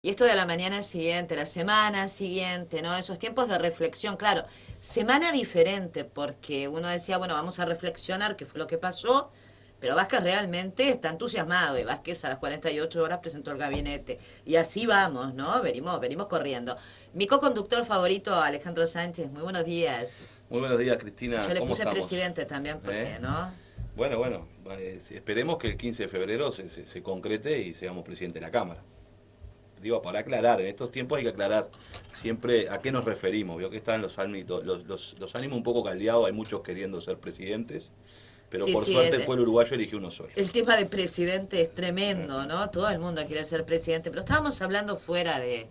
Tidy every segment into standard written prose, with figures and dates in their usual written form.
Y esto de la mañana siguiente, la semana siguiente, ¿no? Esos tiempos de reflexión, claro, semana diferente, porque uno decía, bueno, vamos a reflexionar qué fue lo que pasó, pero Vázquez realmente está entusiasmado y Vázquez a las 48 horas presentó el gabinete. Y así vamos, ¿no? Venimos corriendo. Mi co-conductor favorito, Alejandro Sánchez, muy buenos días. Muy buenos días, Yo Cristina. le ¿Cómo puse estamos? presidente también ¿Eh? porque, ¿no? Bueno, sí, esperemos que el 15 de febrero se concrete y seamos presidente de la Cámara. Digo, para aclarar, en estos tiempos hay que aclarar siempre a qué nos referimos. Veo que están los ánimos un poco caldeados, hay muchos queriendo ser presidentes, pero Sí, por sí, suerte el pueblo uruguayo eligió uno solo. el tema de presidente es tremendo, ¿no? Todo el mundo quiere ser presidente, pero estábamos hablando fuera de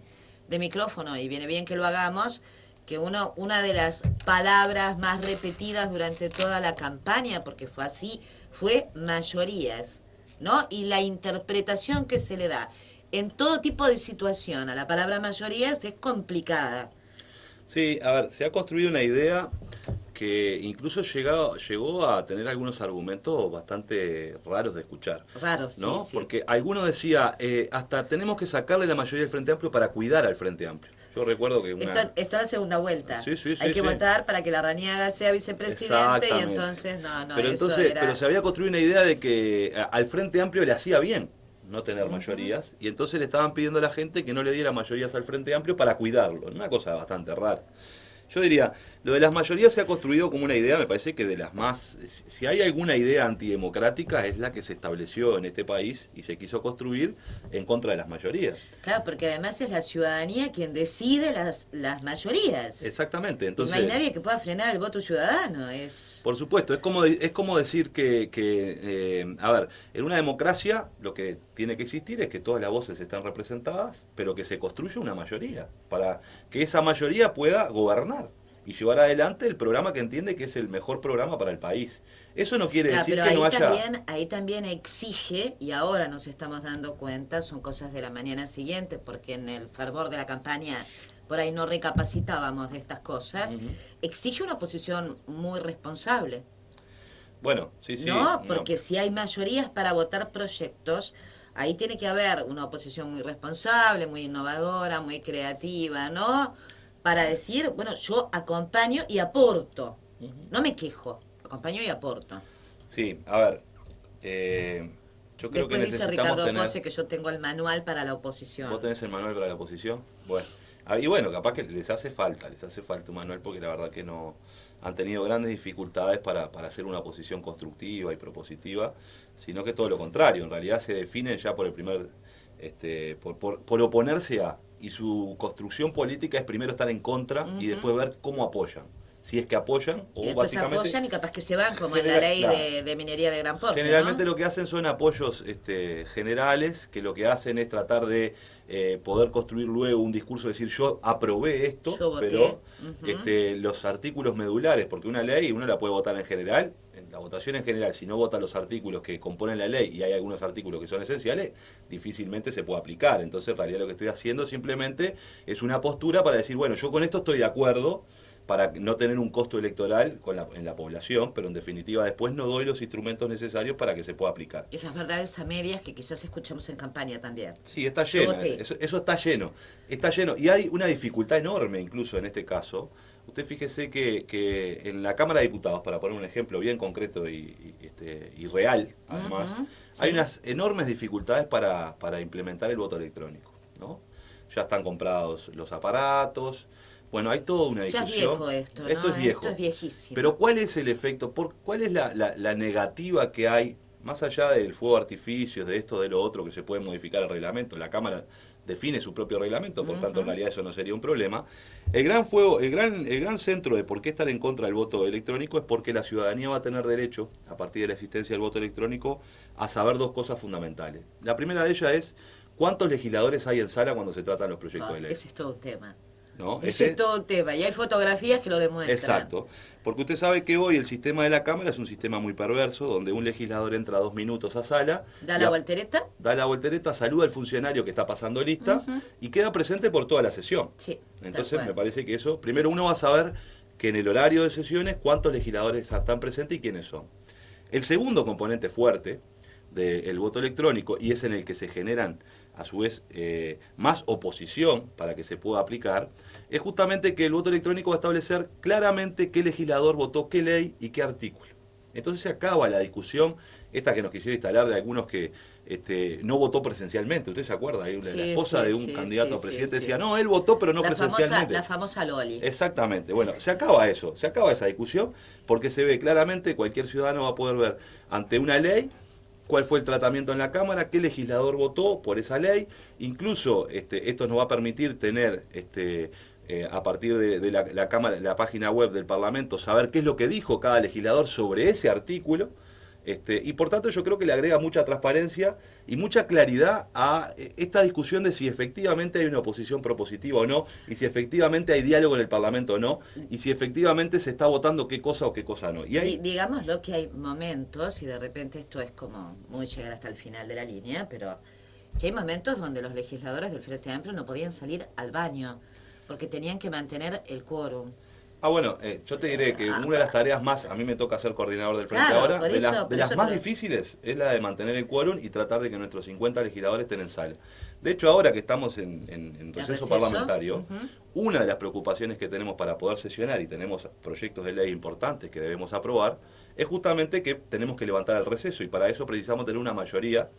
micrófono y viene bien que lo hagamos, que una de las palabras más repetidas durante toda la campaña, porque fue así, fue mayorías, ¿no? Y la interpretación que se le da en todo tipo de situación a la palabra mayorías es complicada. Sí, a ver, se ha construido una idea que incluso llegó a tener algunos argumentos bastante raros de escuchar, Raro, sí, ¿no? sí. Porque alguno decía, hasta tenemos que sacarle la mayoría del Frente Amplio para cuidar al Frente Amplio. Yo recuerdo que una... Esto es la segunda vuelta. Sí, sí, Hay sí, que sí. votar para que la Rañaga sea vicepresidente y Exactamente. entonces, no, no, Pero eso entonces, pero era... se había construido una idea de que al Frente Amplio le hacía bien no tener Ujú. mayorías, y entonces le estaban pidiendo a la gente que no le diera mayorías al Frente Amplio para cuidarlo. Una cosa bastante rara. Yo diría, lo de las mayorías se ha construido como una idea, me parece que de las más... Si hay alguna idea antidemocrática es la que se estableció en este país y se quiso construir en contra de las mayorías. Claro, porque además es la ciudadanía quien decide las mayorías. Exactamente, Y no hay entonces... nadie que pueda frenar el voto ciudadano. Es... Por supuesto, es como decir a ver, en una democracia lo que tiene que existir es que todas las voces estén representadas, pero que se construya una mayoría, para que esa mayoría pueda gobernar y llevar adelante el programa que entiende que es el mejor programa para el país. Eso no quiere Claro, decir pero que no haya... ahí también exige, y ahora nos estamos dando cuenta, son cosas de la mañana siguiente, porque en el fervor de la campaña por ahí no recapacitábamos de estas cosas, Ujú. exige una posición muy responsable. Bueno, sí, sí, No, porque si hay mayorías para votar proyectos, ahí tiene que haber una oposición muy responsable, muy innovadora, muy creativa, ¿no? Para decir, bueno, yo acompaño y aporto. ujú. No me quejo, acompaño y aporto. Sí, a ver, eh, yo creo que Después dice necesitamos Ricardo tener... Pose que yo tengo el manual para la ¿Vos oposición. tenés el manual para la oposición? Bueno. Y bueno, capaz que les hace falta un manual porque la verdad que no han tenido grandes dificultades para hacer una oposición constructiva y propositiva, sino que todo lo contrario, en realidad se definen ya por el primer, por oponerse a, y su construcción política es primero estar en contra y Ujú. después ver cómo apoyan. Si es que apoyan, Y o después básicamente, apoyan y capaz que se van, como en la genera, ley claro, de minería de gran porte, generalmente ¿no? lo que hacen son apoyos generales, que lo que hacen es tratar de poder construir luego un discurso, decir yo aprobé esto, Yo voté. pero Ujú. los artículos medulares, porque una ley uno la puede votar en general, en la votación en general, si no vota los artículos que componen la ley y hay algunos artículos que son esenciales, difícilmente se puede aplicar. Entonces en realidad lo que estoy haciendo simplemente es una postura para decir, bueno, yo con esto estoy de acuerdo, para no tener un costo electoral en la población, pero en definitiva después no doy los instrumentos necesarios para que se pueda aplicar. Esas verdades a medias que quizás escuchamos en campaña también. Sí, está Yo llena, voté. eso está lleno. Y hay una dificultad enorme incluso en este caso. Usted fíjese que en la Cámara de Diputados, para poner un ejemplo bien concreto y real, además, Ujú. hay Sí. unas enormes dificultades para implementar el voto electrónico, ¿no? Ya están comprados los aparatos, bueno, hay toda una Ya es discusión. viejo esto, Esto ¿no? es Esto es viejo. viejísimo. Pero ¿cuál es el efecto? ¿Cuál es la negativa que hay, más allá del fuego de artificios, de esto, de lo otro, que se puede modificar el reglamento? La Cámara define su propio reglamento, por tanto en Ujú. realidad eso no sería un problema. El gran centro de por qué estar en contra del voto electrónico es porque la ciudadanía va a tener derecho, a partir de la existencia del voto electrónico, a saber dos cosas fundamentales. La primera de ellas es cuántos legisladores hay en sala cuando se tratan los proyectos Ah, de ley. ese es todo un tema. ¿No? Ese es todo un tema. Y hay fotografías que lo demuestran. Exacto, porque usted sabe que hoy el sistema de la Cámara es un sistema muy perverso, donde un legislador entra 2 minutos a sala Da y la voltereta. da la voltereta, saluda al funcionario que está pasando lista Ujú. y queda presente por toda la sesión. Sí, tal Entonces me cual. parece que eso, primero uno va a saber que en el horario de sesiones cuántos legisladores están presentes y quiénes son. El segundo componente fuerte del voto electrónico, y es en el que se generan a su vez más oposición para que se pueda aplicar, es justamente que el voto electrónico va a establecer claramente qué legislador votó qué ley y qué artículo. Entonces se acaba la discusión, esta que nos quisieron instalar de algunos que no votó presencialmente. ¿Usted se acuerda? La esposa de un candidato a presidente decía, no, él votó pero no presencialmente. La famosa Loli. Exactamente. Bueno, se acaba eso, se acaba esa discusión, porque se ve claramente, cualquier ciudadano va a poder ver ante una ley cuál fue el tratamiento en la Cámara, qué legislador votó por esa ley. Incluso esto nos va a permitir tener a partir de la Cámara, la página web del Parlamento, saber qué es lo que dijo cada legislador sobre ese artículo. Y por tanto yo creo que le agrega mucha transparencia y mucha claridad a esta discusión de si efectivamente hay una oposición propositiva o no, y si efectivamente hay diálogo en el Parlamento o no, y si efectivamente se está votando qué cosa o qué cosa no. Y hay... Digámoslo que hay momentos, y de repente esto es como muy llegar hasta el final de la línea, pero que hay momentos donde los legisladores del Frente Amplio no podían salir al baño, porque tenían que mantener el quórum. Bueno, yo te diré que una de las tareas más, a mí me toca ser coordinador del Frente ahora, de las más difíciles es la de mantener el quórum y tratar de que nuestros 50 legisladores estén en sala. De hecho, ahora que estamos en receso parlamentario, una de las preocupaciones que tenemos para poder sesionar, y tenemos proyectos de ley importantes que debemos aprobar, es justamente que tenemos que levantar el receso, y para eso precisamos tener una mayoría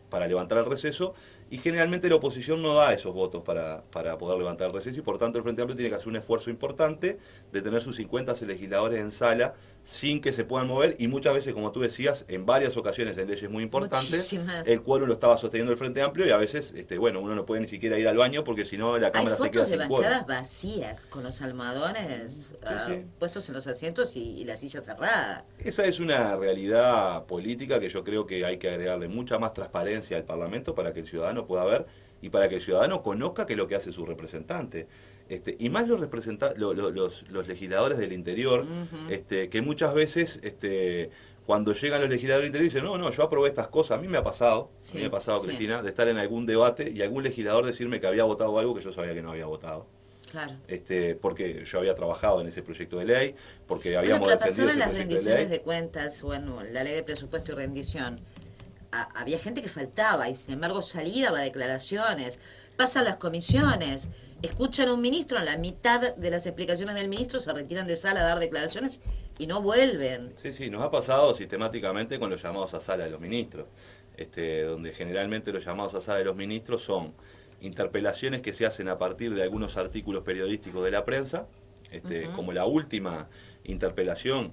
para levantar el receso, y generalmente la oposición no da esos votos para poder levantar el receso, y por tanto el Frente Amplio tiene que hacer un esfuerzo importante de tener sus 50 legisladores en sala sin que se puedan mover, y muchas veces, como tú decías, en varias ocasiones en leyes muy importantes, el quórum lo estaba sosteniendo el Frente Amplio, y a veces uno no puede ni siquiera ir al baño porque si no la Cámara se queda sin quórum. Hay fotos de bancadas vacías con los almohadones puestos en los asientos y la silla cerrada. Esa es una realidad política que yo creo que hay que agregarle mucha más transparencia al Parlamento para que el ciudadano pueda ver y para que el ciudadano conozca qué es lo que hace su representante. Y más los legisladores del interior, que muchas veces cuando llegan los legisladores del interior dicen, no, yo aprobé estas cosas. A mí me ha pasado, Cristina, de estar en algún debate y algún legislador decirme que había votado algo que yo sabía que no había votado. Claro. Porque yo había trabajado en ese proyecto de ley, porque habíamos defendido ese las proyecto rendiciones de cuentas, bueno, la ley de presupuesto y rendición. Había gente que faltaba y sin embargo salía, daba declaraciones, pasan las comisiones, escuchan a un ministro, a la mitad de las explicaciones del ministro se retiran de sala a dar declaraciones y no vuelven. Sí, nos ha pasado sistemáticamente con los llamados a sala de los ministros, donde generalmente los llamados a sala de los ministros son interpelaciones que se hacen a partir de algunos artículos periodísticos de la prensa, como la última interpelación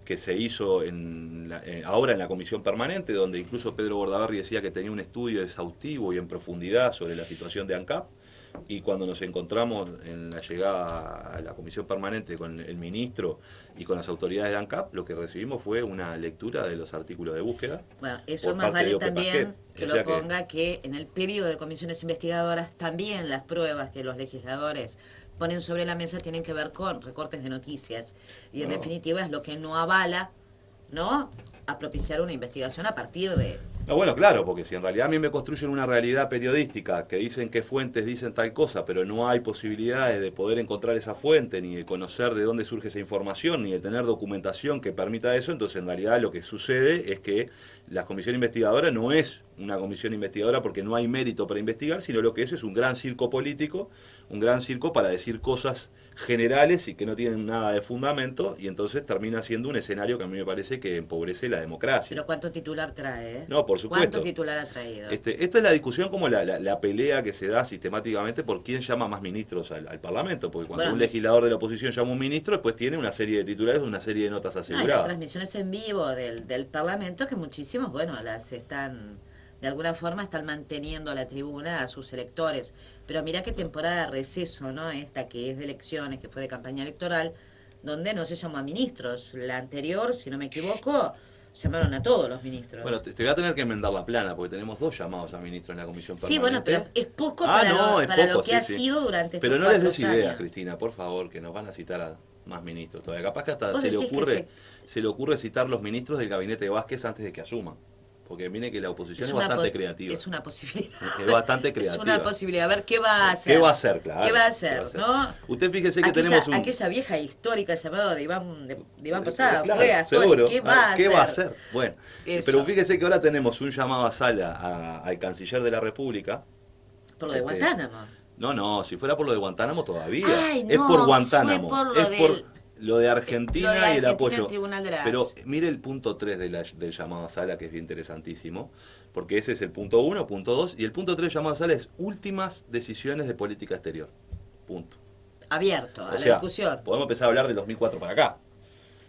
que se hizo ahora en la comisión permanente, donde incluso Pedro Bordaberry decía que tenía un estudio exhaustivo y en profundidad sobre la situación de ANCAP, y cuando nos encontramos en la llegada a la comisión permanente con el ministro y con las autoridades de ANCAP, lo que recibimos fue una lectura de los artículos de búsqueda. Bueno, eso más vale también que lo ponga que en el periodo de comisiones investigadoras también las pruebas que los legisladores ponen sobre la mesa tienen que ver con recortes de noticias y en definitiva es lo que no avala, ¿no?, a propiciar una investigación a partir de... No, bueno, claro, porque si en realidad a mí me construyen una realidad periodística que dicen qué fuentes dicen tal cosa, pero no hay posibilidades de poder encontrar esa fuente, ni de conocer de dónde surge esa información, ni de tener documentación que permita eso, entonces en realidad lo que sucede es que la comisión investigadora no es una comisión investigadora porque no hay mérito para investigar, sino lo que es un gran circo político, un gran circo para decir cosas generales y que no tienen nada de fundamento, y entonces termina siendo un escenario que a mí me parece que empobrece la democracia. Pero ¿cuánto titular trae? No, por supuesto. ¿Cuánto titular ha traído? Esta es la discusión como la pelea que se da sistemáticamente por quién llama más ministros al Parlamento, porque cuando un legislador de la oposición llama a un ministro, después tiene una serie de titulares, una serie de notas aseguradas. Las transmisiones en vivo del Parlamento, que muchísimos, las están... de alguna forma están manteniendo la tribuna a sus electores. Pero mirá qué temporada de receso, ¿no? Esta que es de elecciones, que fue de campaña electoral, donde no se llamó a ministros. La anterior, si no me equivoco, llamaron a todos los ministros. Bueno, te voy a tener que enmendar la plana, porque tenemos 2 llamados a ministros en la comisión permanente. Sí, bueno, pero es poco para lo que ha sido durante estos 4 años. Pero no les des ideas, Cristina, por favor, que nos van a citar a más ministros todavía. Capaz que hasta se le ocurre citar los ministros del gabinete de Vázquez antes de que asuman. Porque mire que la oposición es bastante creativa. Es una posibilidad. Es bastante creativa. Es una posibilidad. A ver, ¿qué va a hacer? ¿Qué va a hacer, claro? ¿Qué va a hacer, no? Usted fíjese que tenemos aquella vieja histórica llamada de Iván Posada, claro, fue a seguro. ¿Qué va a hacer? ¿Qué va a hacer? Bueno, pero fíjese que ahora tenemos un llamado a sala al canciller de la República, Por lo de Este, Guantánamo. no, si fuera por lo de Guantánamo todavía. Ay, Es no, por fue Guantánamo. por lo Es por del... lo de Lo de Argentina y el Argentina, el apoyo. Tribunal de la Pero Haya. mire el punto 3 del llamado a sala, que es interesantísimo, porque ese es el punto 1, punto 2, y el punto 3 del llamado a sala es últimas decisiones de política exterior. Punto. Abierto a O la sea, discusión. podemos empezar a hablar del 2004 para acá,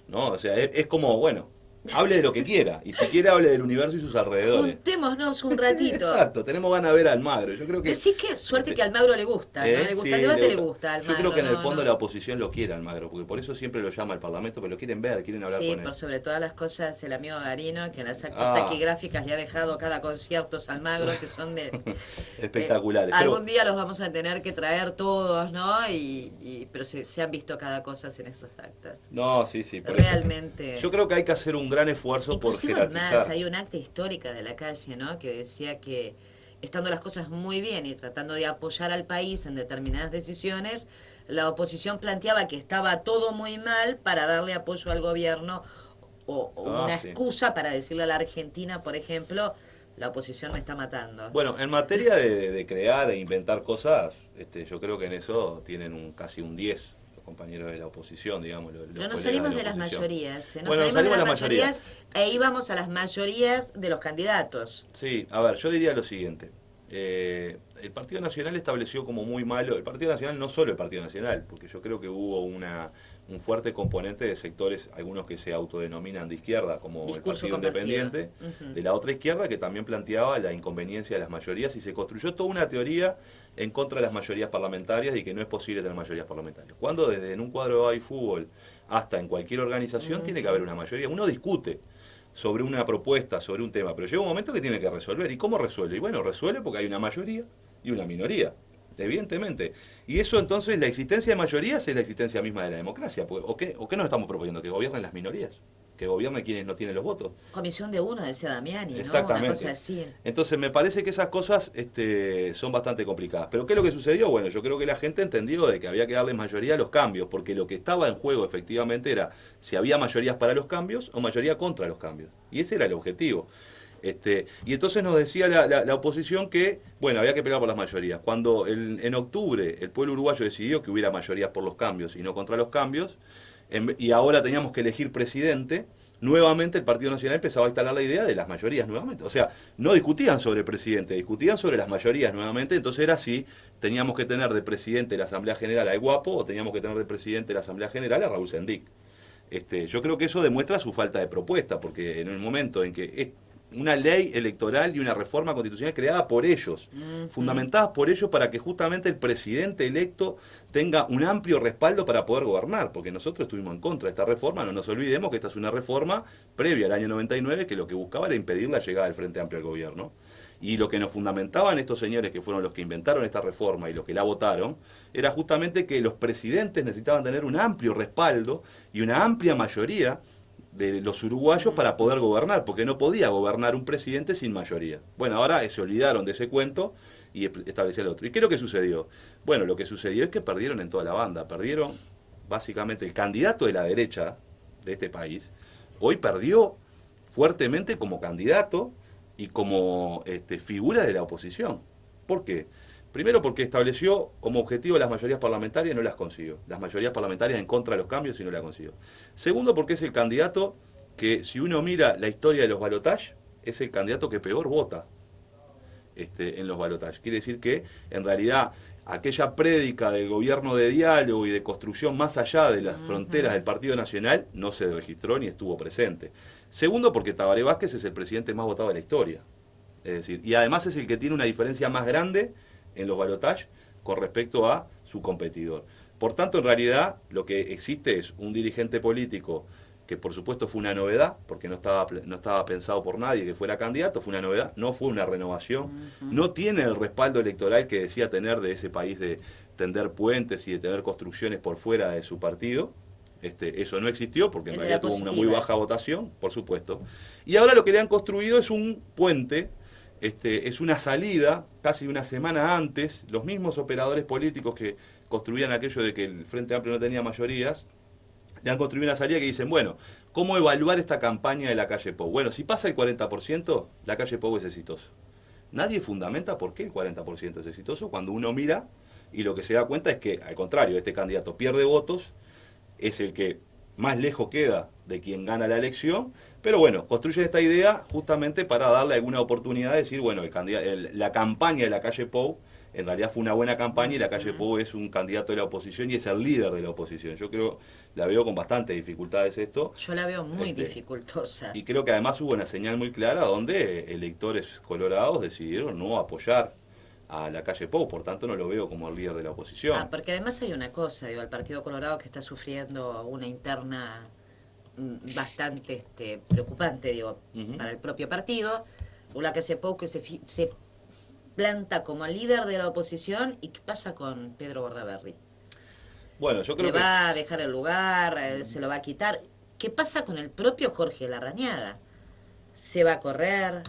¿no? O sea, es como, bueno, hable de lo que quiera, y si quiere hable del universo y sus alrededores. Juntémonos un ratito. Exacto, tenemos ganas de ver a Almagro. Yo creo que Decí que suerte que a Almagro le gusta, ¿no? Le gusta sí, el debate, le gusta a yo Almagro. creo que en el no, fondo no. la oposición lo quiere a Almagro, porque por eso siempre lo llama al Parlamento, pero lo quieren ver, quieren hablar Sí, con él. por sobre todas las cosas, el amigo Garino, que en las actas Ah. taquigráficas le ha dejado cada concierto a Almagro, que son de... Espectaculares. algún día los vamos a tener que traer todos, ¿no? Pero se han visto cada cosa en esas actas. No, sí, por eso. Realmente. Yo creo que hay que hacer un gran esfuerzo Inclusive por más, jerarquizar. hay un acta histórica de la calle, ¿no? Que decía que estando las cosas muy bien y tratando de apoyar al país en determinadas decisiones, la oposición planteaba que estaba todo muy mal para darle apoyo al gobierno o una Sí. excusa para decirle a la Argentina, por ejemplo, la oposición me está matando. Bueno, en materia de crear e inventar cosas, yo creo que en eso tienen casi un 10 los compañeros de la oposición, digamos. Pero nos salimos de las mayorías, nos Bueno, salimos de las la mayorías e íbamos a las mayorías de los candidatos. Sí, a ver, yo diría lo siguiente. El Partido Nacional estableció como muy malo, el Partido Nacional, no solo el Partido Nacional, porque yo creo que hubo un fuerte componente de sectores, algunos que se autodenominan de izquierda, como Discurso el Partido compartido. Independiente, de la otra izquierda, que también planteaba la inconveniencia de las mayorías y se construyó toda una teoría en contra de las mayorías parlamentarias y que no es posible tener mayorías parlamentarias. Cuando desde en un cuadro de fútbol hasta en cualquier organización tiene que haber una mayoría. Uno discute sobre una propuesta, sobre un tema, pero llega un momento que tiene que resolver. ¿Y cómo resuelve? Y bueno, resuelve porque hay una mayoría y una minoría, evidentemente. Y eso entonces, la existencia de mayorías es la existencia misma de la democracia. ¿O qué nos estamos proponiendo? Que gobiernen las minorías, que gobiernen quienes no tienen los votos. Comisión de uno, decía Damiani, ¿no? Exactamente. Una cosa así. Entonces me parece que esas cosas son bastante complicadas. ¿Pero qué es lo que sucedió? Bueno, yo creo que la gente entendió de que había que darle mayoría a los cambios, porque lo que estaba en juego efectivamente era si había mayorías para los cambios o mayoría contra los cambios. Y ese era el objetivo. Y entonces nos decía la oposición que, bueno, había que pelear por las mayorías. Cuando en octubre el pueblo uruguayo decidió que hubiera mayorías por los cambios y no contra los cambios, y ahora teníamos que elegir presidente, nuevamente el Partido Nacional empezaba a instalar la idea de las mayorías nuevamente. O sea, no discutían sobre el presidente, discutían sobre las mayorías nuevamente, entonces era así, teníamos que tener de presidente de la Asamblea General a Guapo o teníamos que tener de presidente de la Asamblea General a Raúl Sendic. Yo creo que eso demuestra su falta de propuesta, porque en el momento en que es una ley electoral y una reforma constitucional creada por ellos, fundamentadas por ellos para que justamente el presidente electo tenga un amplio respaldo para poder gobernar, porque nosotros estuvimos en contra de esta reforma, no nos olvidemos que esta es una reforma previa al año 99 que lo que buscaba era impedir la llegada del Frente Amplio al gobierno. Y lo que nos fundamentaban estos señores que fueron los que inventaron esta reforma y los que la votaron, era justamente que los presidentes necesitaban tener un amplio respaldo y una amplia mayoría de los uruguayos para poder gobernar, porque no podía gobernar un presidente sin mayoría. Bueno, ahora se olvidaron de ese cuento y establecieron el otro. ¿Y qué es lo que sucedió? Bueno, lo que sucedió es que perdieron en toda la banda, perdieron básicamente el candidato de la derecha de este país, hoy perdió fuertemente como candidato y como figura de la oposición. ¿Por qué? Primero porque estableció como objetivo las mayorías parlamentarias y no las consiguió. Las mayorías parlamentarias en contra de los cambios y no las consiguió. Segundo porque es el candidato que, si uno mira la historia de los balotajes, es el candidato que peor vota en los balotajes. Quiere decir que, en realidad, aquella prédica del gobierno de diálogo y de construcción más allá de las fronteras del Partido Nacional no se registró ni estuvo presente. Segundo porque Tabaré Vázquez es el presidente más votado de la historia. Es decir, y además es el que tiene una diferencia más grande en los balotajes con respecto a su competidor. Por tanto, en realidad, lo que existe es un dirigente político que por supuesto fue una novedad, porque no estaba pensado por nadie que fuera candidato, fue una novedad, no fue una renovación, no tiene el respaldo electoral que decía tener de ese país de tender puentes y de tener construcciones por fuera de su partido. Eso no existió porque en realidad tuvo una muy baja votación, por supuesto. Y ahora lo que le han construido es un puente, es una salida, casi una semana antes, los mismos operadores políticos que construían aquello de que el Frente Amplio no tenía mayorías, le han construido una salida que dicen, bueno, ¿cómo evaluar esta campaña de la calle Pou? Bueno, si pasa el 40%, la calle Pou es exitosa. nadie fundamenta por qué el 40% es exitoso cuando uno mira y lo que se da cuenta es que, al contrario, este candidato pierde votos, es el que más lejos queda de quien gana la elección, pero bueno, construye esta idea justamente para darle alguna oportunidad de decir, bueno, la campaña de la calle Pou en realidad fue una buena campaña y la calle Pou es un candidato de la oposición y es el líder de la oposición. Yo creo, la veo con bastantes dificultades esto. Yo la veo muy dificultosa. Y creo que además hubo una señal muy clara donde electores colorados decidieron no apoyar a la calle Pou, por tanto no lo veo como el líder de la oposición. Porque además hay una cosa, digo, el Partido Colorado que está sufriendo una interna bastante preocupante, digo, para el propio partido, la calle Pou que se planta como líder de la oposición, ¿y qué pasa con Pedro Bordaberry? Bueno, yo creo ¿Le va a dejar el lugar? ¿Se lo va a quitar? ¿Qué pasa con el propio Jorge Larrañaga? ¿Se va a correr?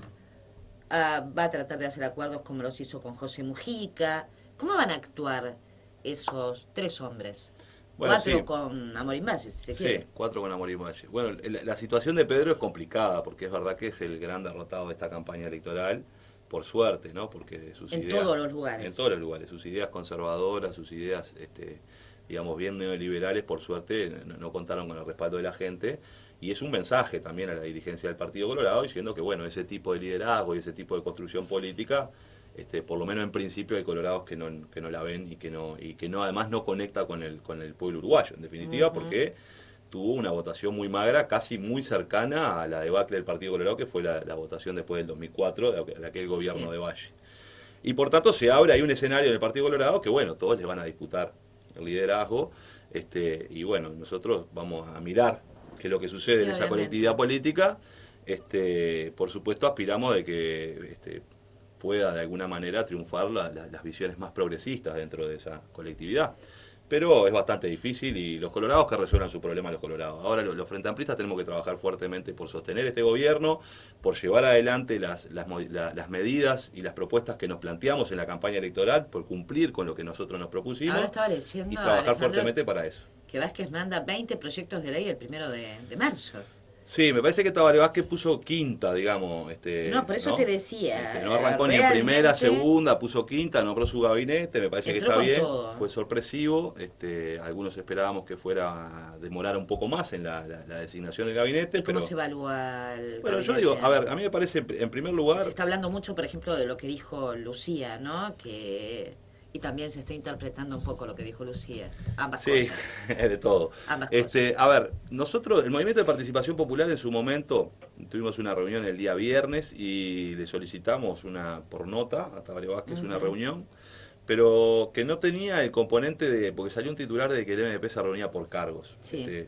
¿Va a tratar de hacer acuerdos como los hizo con José Mujica? ¿Cómo van a actuar esos tres hombres? Bueno, 4 sí. Con Amorim Valle, si se quiere. Sí, 4 con Amorim Valle. Bueno, la situación de Pedro es complicada, porque es verdad que es el gran derrotado de esta campaña electoral, por suerte, ¿no? Porque sus ideas... En todos los lugares. En todos los lugares. Sus ideas conservadoras, sus ideas, digamos, bien neoliberales, por suerte, no contaron con el respaldo de la gente. Y es un mensaje también a la dirigencia del Partido Colorado diciendo que, bueno, ese tipo de liderazgo y ese tipo de construcción política, por lo menos en principio hay colorados que no la ven y que no además no conecta con el pueblo uruguayo, en definitiva, porque tuvo una votación muy magra, casi muy cercana a la debacle del Partido Colorado, que fue la votación después del 2004, de aquel gobierno de Valle. Y por tanto se abre ahí un escenario en el Partido Colorado que, bueno, todos les van a disputar el liderazgo, y bueno, nosotros vamos a mirar qué es lo que sucede en esa colectividad política. Por supuesto aspiramos de que pueda de alguna manera triunfar las visiones más progresistas dentro de esa colectividad. Pero es bastante difícil y los colorados que resuelvan su problema los colorados. Ahora los frente amplistas tenemos que trabajar fuertemente por sostener este gobierno, por llevar adelante las medidas y las propuestas que nos planteamos en la campaña electoral, por cumplir con lo que nosotros nos propusimos. Ahora estaba leyendo, y trabajar Alejandro, fuertemente para eso. Que Vázquez manda 20 proyectos de ley el 1 de marzo. Sí, me parece que Tabaré Vázquez puso quinta, digamos. No, por eso te decía. No arrancó ni en primera, segunda, puso quinta, nombró su gabinete, me parece que está bien. Todo. Fue sorpresivo. Algunos esperábamos que fuera a demorar un poco más en la designación del gabinete. ¿Y cómo se evalúa el Bueno, yo digo, a ver, a mí me parece, en primer lugar... Se está hablando mucho, por ejemplo, de lo que dijo Lucía, ¿no? Y también se está interpretando un poco lo que dijo Lucía. Ambas cosas. Sí, de todo. Ambas cosas. A ver, nosotros, el Movimiento de Participación Popular en su momento, tuvimos una reunión el día viernes y le solicitamos por nota a Tabaré Vázquez una reunión, pero que no tenía el componente porque salió un titular de que el MDP se reunía por cargos. Sí.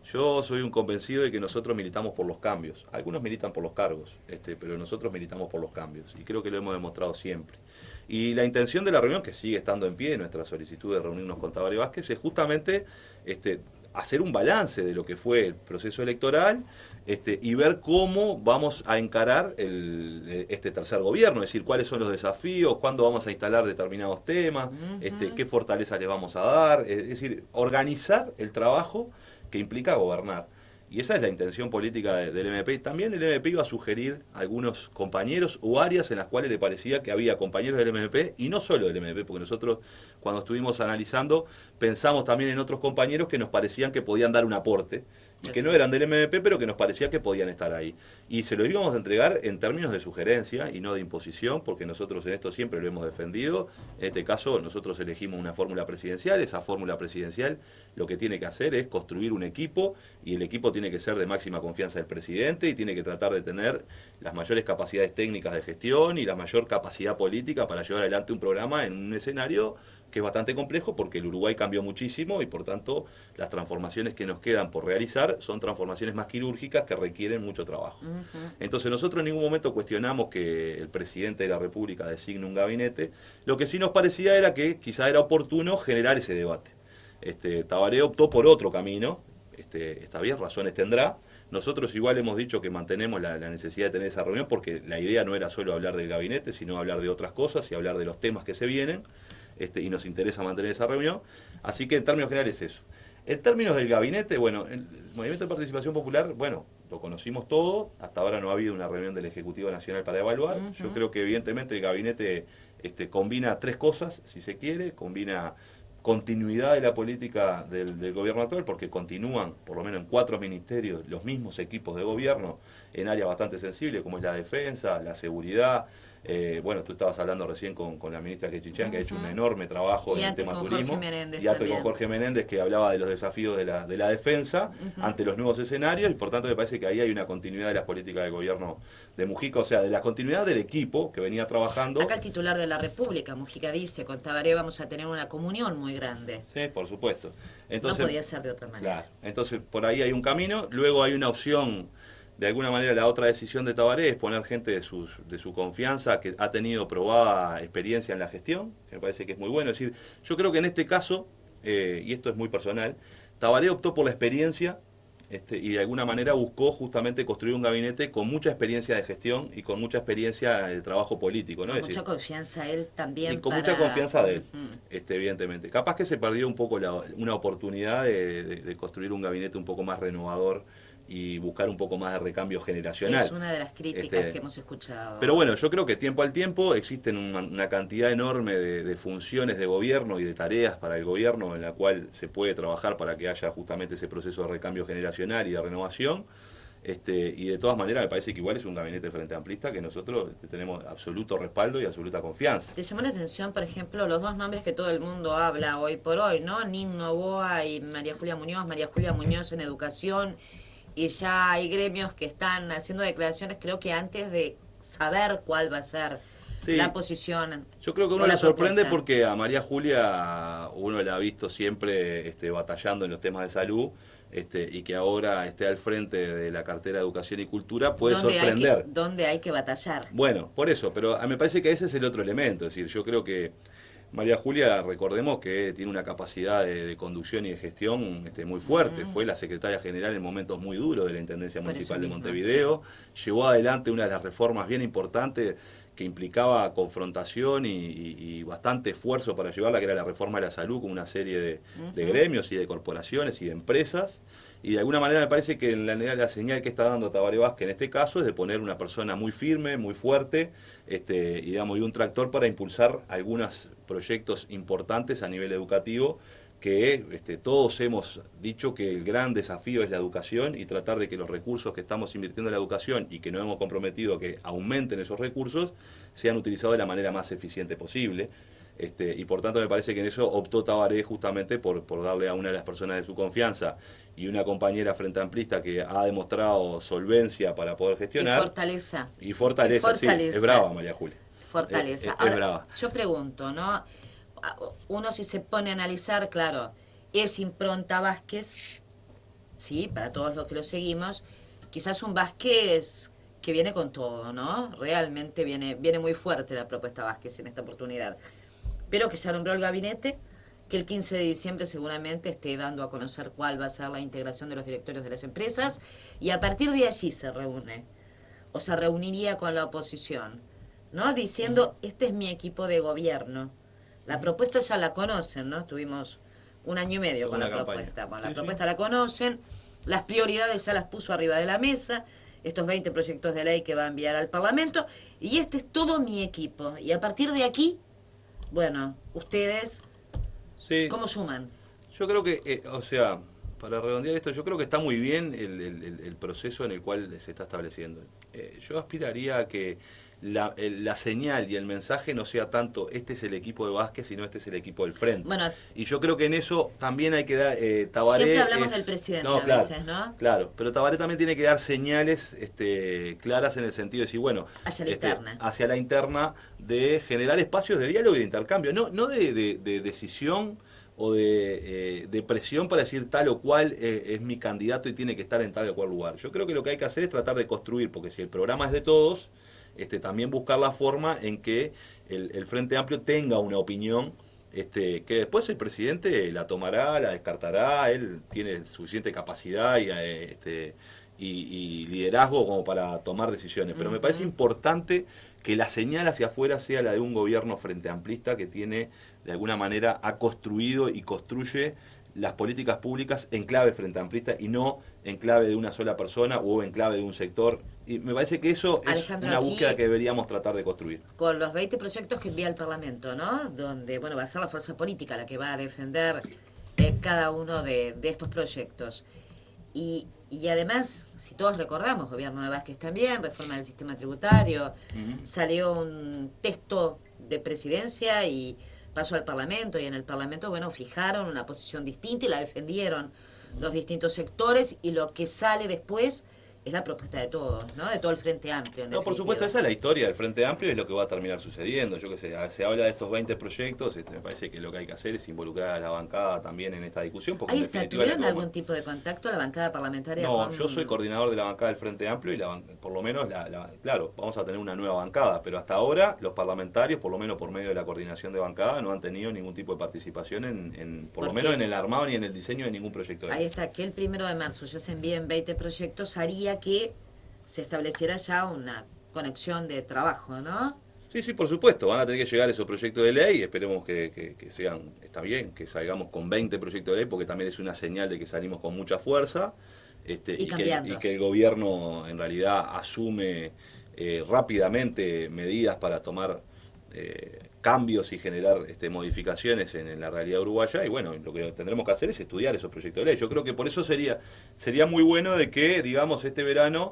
Yo soy un convencido de que nosotros militamos por los cambios. Algunos militan por los cargos, pero nosotros militamos por los cambios. Y creo que lo hemos demostrado siempre. Y la intención de la reunión, que sigue estando en pie, nuestra solicitud de reunirnos con Tabaré Vázquez, es justamente hacer un balance de lo que fue el proceso electoral y ver cómo vamos a encarar este tercer gobierno, es decir, cuáles son los desafíos, cuándo vamos a instalar determinados temas, qué fortalezas le vamos a dar, es decir, organizar el trabajo que implica gobernar. Y esa es la intención política del MP. También el MP iba a sugerir a algunos compañeros o áreas en las cuales le parecía que había compañeros del MP, y no solo del MP, porque nosotros cuando estuvimos analizando pensamos también en otros compañeros que nos parecían que podían dar un aporte, y que no eran del MP, pero que nos parecía que podían estar ahí. Y se lo íbamos a entregar en términos de sugerencia y no de imposición, porque nosotros en esto siempre lo hemos defendido. En este caso nosotros elegimos una fórmula presidencial, esa fórmula presidencial lo que tiene que hacer es construir un equipo, y el equipo tiene que ser de máxima confianza del presidente y tiene que tratar de tener las mayores capacidades técnicas de gestión y la mayor capacidad política para llevar adelante un programa en un escenario que es bastante complejo, porque el Uruguay cambió muchísimo y por tanto las transformaciones que nos quedan por realizar son transformaciones más quirúrgicas que requieren mucho trabajo. Entonces nosotros en ningún momento cuestionamos que el presidente de la República designe un gabinete. Lo que sí nos parecía era que quizá era oportuno generar ese debate. Tabaré optó por otro camino, está bien, razones tendrá. Nosotros igual hemos dicho que mantenemos la necesidad de tener esa reunión, porque la idea no era solo hablar del gabinete, sino hablar de otras cosas y hablar de los temas que se vienen. Y nos interesa mantener esa reunión. Así que en términos generales eso. En términos del gabinete, bueno, el Movimiento de Participación Popular, bueno, lo conocimos todo, hasta ahora no ha habido una reunión del Ejecutivo Nacional para evaluar. Yo creo que evidentemente el gabinete combina tres cosas, si se quiere, combina continuidad de la política del gobierno actual, porque continúan, por lo menos en 4 ministerios, los mismos equipos de gobierno en áreas bastante sensibles, como es la defensa, la seguridad. Bueno, tú estabas hablando recién con la ministra Quechichán, que ha hecho un enorme trabajo en el tema turismo. Y antes con Jorge Menéndez, que hablaba de los desafíos de la defensa ante los nuevos escenarios, y por tanto me parece que ahí hay una continuidad de las políticas del gobierno de Mujica, o sea, de la continuidad del equipo que venía trabajando. Acá el titular de la República, Mujica, dice, con Tabaré vamos a tener una comunión muy grande. Sí, por supuesto. Entonces, no podía ser de otra manera. Claro, entonces por ahí hay un camino, luego hay una opción, de alguna manera la otra decisión de Tabaré es poner gente de su confianza que ha tenido probada experiencia en la gestión, que me parece que es muy bueno. Es decir, yo creo que en este caso, y esto es muy personal, Tabaré optó por la experiencia y de alguna manera buscó justamente construir un gabinete con mucha experiencia de gestión y con mucha experiencia de trabajo político, ¿no? Con mucha confianza él también. Y con mucha confianza de él, evidentemente. Capaz que se perdió un poco una oportunidad de construir un gabinete un poco más renovador y buscar un poco más de recambio generacional. Sí, es una de las críticas que hemos escuchado. Pero bueno, yo creo que tiempo al tiempo existen una cantidad enorme de funciones de gobierno y de tareas para el gobierno en la cual se puede trabajar para que haya justamente ese proceso de recambio generacional y de renovación. Y de todas maneras me parece que igual es un gabinete frente amplista que nosotros tenemos absoluto respaldo y absoluta confianza. ¿Te llamó la atención, por ejemplo, los dos nombres que todo el mundo habla hoy por hoy, ¿no? Nin Novoa y María Julia Muñoz en educación? Y ya hay gremios que están haciendo declaraciones, creo que antes de saber cuál va a ser la posición. Yo creo que uno le sorprende porque a María Julia uno la ha visto siempre batallando en los temas de salud, y que ahora esté al frente de la cartera de Educación y Cultura puede sorprender. ¿Dónde hay que batallar? Bueno, por eso, pero me parece que ese es el otro elemento, es decir, yo creo que María Julia, recordemos que tiene una capacidad de conducción y de gestión muy fuerte. Fue la secretaria general en momentos muy duros de la Intendencia Municipal de Montevideo. Sí. Llevó adelante una de las reformas bien importantes que implicaba confrontación y bastante esfuerzo para llevarla, que era la reforma de la salud, con una serie de gremios y de corporaciones y de empresas. Y de alguna manera me parece que la señal que está dando Tabaré Vázquez en este caso es de poner una persona muy firme, muy fuerte, y un tractor para impulsar algunos proyectos importantes a nivel educativo, que todos hemos dicho que el gran desafío es la educación y tratar de que los recursos que estamos invirtiendo en la educación y que nos hemos comprometido que aumenten esos recursos, sean utilizados de la manera más eficiente posible. Y por tanto me parece que en eso optó Tabaré justamente por darle a una de las personas de su confianza y una compañera frente amplista que ha demostrado solvencia para poder gestionar. Y fortaleza, sí. Es brava María Julia. Fortaleza. Ahora, es brava. Yo pregunto, ¿no? Uno si se pone a analizar, claro, es impronta Vázquez, sí, para todos los que lo seguimos, quizás un Vázquez que viene con todo, ¿no? Realmente viene muy fuerte la propuesta Vázquez en esta oportunidad. Pero que se nombró el gabinete, que el 15 de diciembre seguramente esté dando a conocer cuál va a ser la integración de los directorios de las empresas, y a partir de allí se reúne, o se reuniría con la oposición, ¿no? Diciendo, este es mi equipo de gobierno. La propuesta ya la conocen, ¿no? Estuvimos 1 año y medio con la propuesta. Bueno, la propuesta la conocen, las prioridades ya las puso arriba de la mesa, estos 20 proyectos de ley que va a enviar al Parlamento, y este es todo mi equipo. Y a partir de aquí, bueno, ustedes, ¿cómo suman? Yo creo que, para redondear esto, yo creo que está muy bien el proceso en el cual se está estableciendo. Yo aspiraría a que la señal y el mensaje no sea tanto este es el equipo de Vázquez, sino este es el equipo del frente. Bueno, y yo creo que en eso también hay que dar, Tabaré... Siempre hablamos del presidente a veces, ¿no? Claro, pero Tabaré también tiene que dar señales claras en el sentido de decir, bueno... Hacia la interna. Hacia la interna, de generar espacios de diálogo y de intercambio, no de decisión o de presión para decir tal o cual es mi candidato y tiene que estar en tal o cual lugar. Yo creo que lo que hay que hacer es tratar de construir, porque si el programa es de todos... también buscar la forma en que el Frente Amplio tenga una opinión, que después el presidente la tomará, la descartará, él tiene suficiente capacidad y liderazgo como para tomar decisiones. Pero me parece importante que la señal hacia afuera sea la de un gobierno frente amplista que tiene, de alguna manera, ha construido y construye las políticas públicas en clave frente amplista y no en clave de una sola persona o en clave de un sector. Y me parece que eso es Alejandro, una aquí, búsqueda que deberíamos tratar de construir. con los 20 proyectos que envía el Parlamento, ¿no? Donde, bueno, va a ser la fuerza política la que va a defender cada uno de estos proyectos. Y además, si todos recordamos, gobierno de Vázquez también, reforma del sistema tributario, salió un texto de presidencia y pasó al Parlamento, y en el Parlamento, bueno, fijaron una posición distinta y la defendieron los distintos sectores, y lo que sale después es la propuesta de todos, ¿no? De todo el Frente Amplio, en No, por supuesto, esa es la historia del Frente Amplio y es lo que va a terminar sucediendo. Yo que sé, se habla de estos 20 proyectos, me parece que lo que hay que hacer es involucrar a la bancada también en esta discusión. Porque ahí está, ¿tuvieron algún tipo de contacto la bancada parlamentaria? No, yo soy coordinador de la bancada del Frente Amplio y por lo menos, claro, vamos a tener una nueva bancada, pero hasta ahora los parlamentarios, por lo menos por medio de la coordinación de bancada, no han tenido ningún tipo de participación por lo menos en el armado ni en el diseño de ningún proyecto de ley. Ahí está, que el 1 de marzo ya se envíen 20 proyectos, haría que se estableciera ya una conexión de trabajo, ¿no? Sí, sí, por supuesto, van a tener que llegar esos proyectos de ley, esperemos que sean, está bien, que salgamos con 20 proyectos de ley, porque también es una señal de que salimos con mucha fuerza, y que el gobierno en realidad asume rápidamente medidas para tomar cambios y generar modificaciones en la realidad uruguaya, y bueno, lo que tendremos que hacer es estudiar esos proyectos de ley. Yo creo que por eso sería muy bueno de que, digamos, este verano.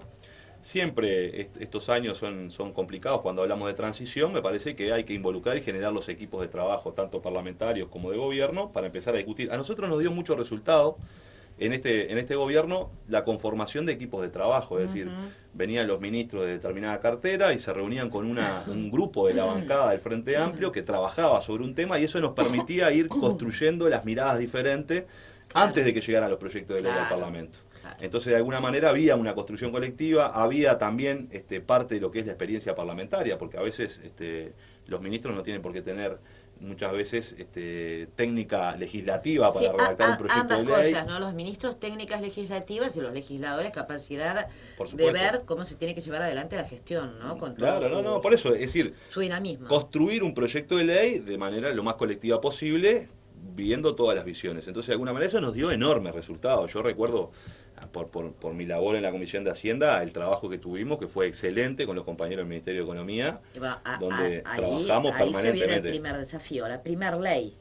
Siempre estos años son complicados cuando hablamos de transición, me parece que hay que involucrar y generar los equipos de trabajo, tanto parlamentarios como de gobierno, para empezar a discutir. A nosotros nos dio mucho resultado en este gobierno la conformación de equipos de trabajo, es decir, venían los ministros de determinada cartera y se reunían con un grupo de la bancada del Frente Amplio que trabajaba sobre un tema, y eso nos permitía ir construyendo las miradas diferentes antes de que llegaran los proyectos de ley al Parlamento. Entonces, de alguna manera había una construcción colectiva, había también parte de lo que es la experiencia parlamentaria, porque a veces los ministros no tienen por qué tener muchas veces técnica legislativa para redactar un proyecto de ley. Ambas cosas, ¿no? Los ministros técnicas legislativas y los legisladores capacidad de ver cómo se tiene que llevar adelante la gestión, ¿no? Con todo por eso, es decir, su dinamismo. Construir un proyecto de ley de manera lo más colectiva posible, viendo todas las visiones. Entonces, de alguna manera eso nos dio enormes resultados. Yo recuerdo, por mi labor en la Comisión de Hacienda, el trabajo que tuvimos, que fue excelente con los compañeros del Ministerio de Economía, donde trabajamos permanentemente. Ahí se viene el primer desafío, la primera ley.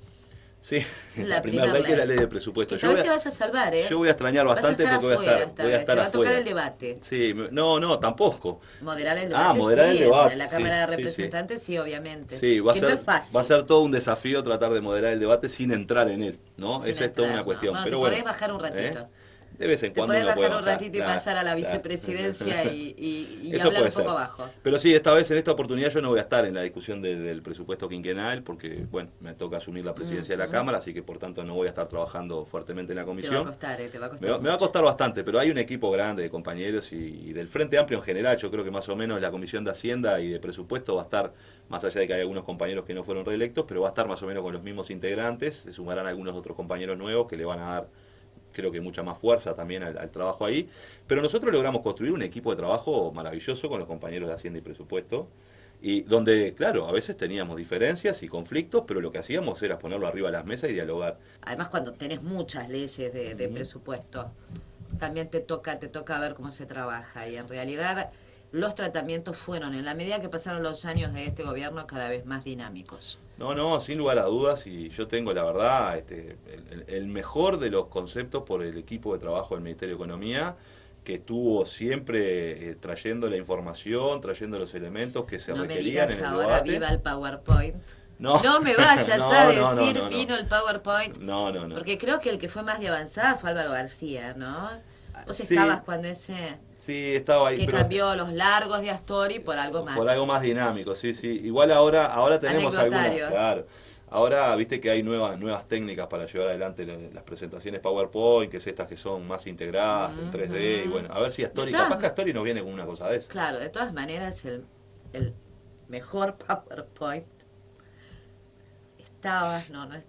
Sí, la primera ley que es la ley de presupuesto. Esta vez te vas a salvar, ¿eh? Yo voy a extrañar bastante porque voy a estar afuera. Te va a tocar el debate. Sí, no, tampoco. Moderar el debate, moderar el debate. En la Cámara de Representantes, sí, obviamente. Sí, va no es fácil. Va a ser todo un desafío tratar de moderar el debate sin entrar en él, ¿no? Esa es toda una cuestión. Bueno, pero te podés bajar un ratito. De vez en cuando te podés bajar un ratito y pasar a la vicepresidencia y hablar un poco abajo. Pero sí, en esta oportunidad yo no voy a estar en la discusión del presupuesto quinquenal porque, bueno, me toca asumir la presidencia de la Cámara, así que por tanto no voy a estar trabajando fuertemente en la comisión. Te va a costar, te va a costar. Me va a costar bastante, pero hay un equipo grande de compañeros y del Frente Amplio en general. Yo creo que más o menos la Comisión de Hacienda y de Presupuesto va a estar, más allá de que hay algunos compañeros que no fueron reelectos, pero va a estar más o menos con los mismos integrantes. Se sumarán algunos otros compañeros nuevos que le van a dar, creo que mucha más fuerza también al trabajo ahí, pero nosotros logramos construir un equipo de trabajo maravilloso con los compañeros de Hacienda y Presupuesto, y donde, claro, a veces teníamos diferencias y conflictos, pero lo que hacíamos era ponerlo arriba de las mesas y dialogar. Además, cuando tenés muchas leyes de presupuesto, también te toca ver cómo se trabaja, y en realidad los tratamientos fueron, en la medida que pasaron los años de este gobierno, cada vez más dinámicos. No, sin lugar a dudas, y yo tengo la verdad el mejor de los conceptos por el equipo de trabajo del Ministerio de Economía, que estuvo siempre trayendo la información, trayendo los elementos que se requerían en el debate. No me digas ahora viva el PowerPoint. No me vayas a decir vino el PowerPoint. No. Porque creo que el que fue más de avanzada fue Álvaro García, ¿no? Vos estabas cuando ese... Sí, estaba ahí. Que cambió los largos de Astori por algo más. Por algo más dinámico, sí. Igual ahora tenemos algunas. Claro. Ahora, viste que hay nuevas técnicas para llevar adelante las presentaciones PowerPoint, que es estas que son más integradas, en 3D, y bueno, a ver si Astori, capaz que Astori nos viene con una cosa de esa. Claro, de todas maneras, el mejor PowerPoint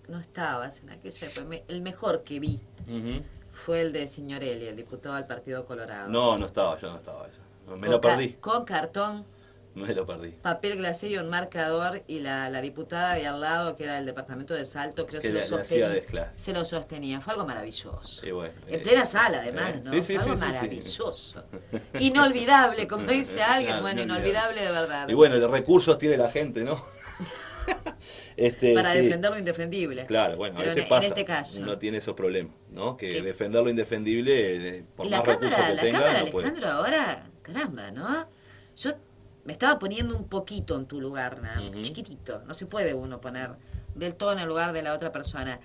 no estabas en aquella época, el mejor que vi. Fue el de Signorelli, el diputado del Partido Colorado. No estaba, yo no estaba eso. Me lo perdí. Con cartón. Me lo perdí. papel glacé y un marcador, y la diputada de al lado, que era del departamento de Salto, creo que Que se lo le hacía sostenía. desclar. Se lo sostenía. Fue algo maravilloso. Y bueno, En plena sala, además, ¿no? Sí, sí, Fue algo sí, sí, sí. maravilloso. Inolvidable, como dice alguien, Claro, bueno, inolvidable. inolvidable de verdad. Y bueno, los recursos tiene la gente, ¿no? Para Sí. defender lo indefendible. Claro, bueno, a Pero veces en pasa, este caso. uno tiene esos problemas, ¿no? Que ¿Qué? defender lo indefendible, por Y más recursos que la tenga, cámara, no puede. Alejandro, ahora, caramba, ¿no? Yo me estaba poniendo un poquito en tu lugar, ¿no? Ujú. Chiquitito. No se puede uno poner del todo en el lugar de la otra persona.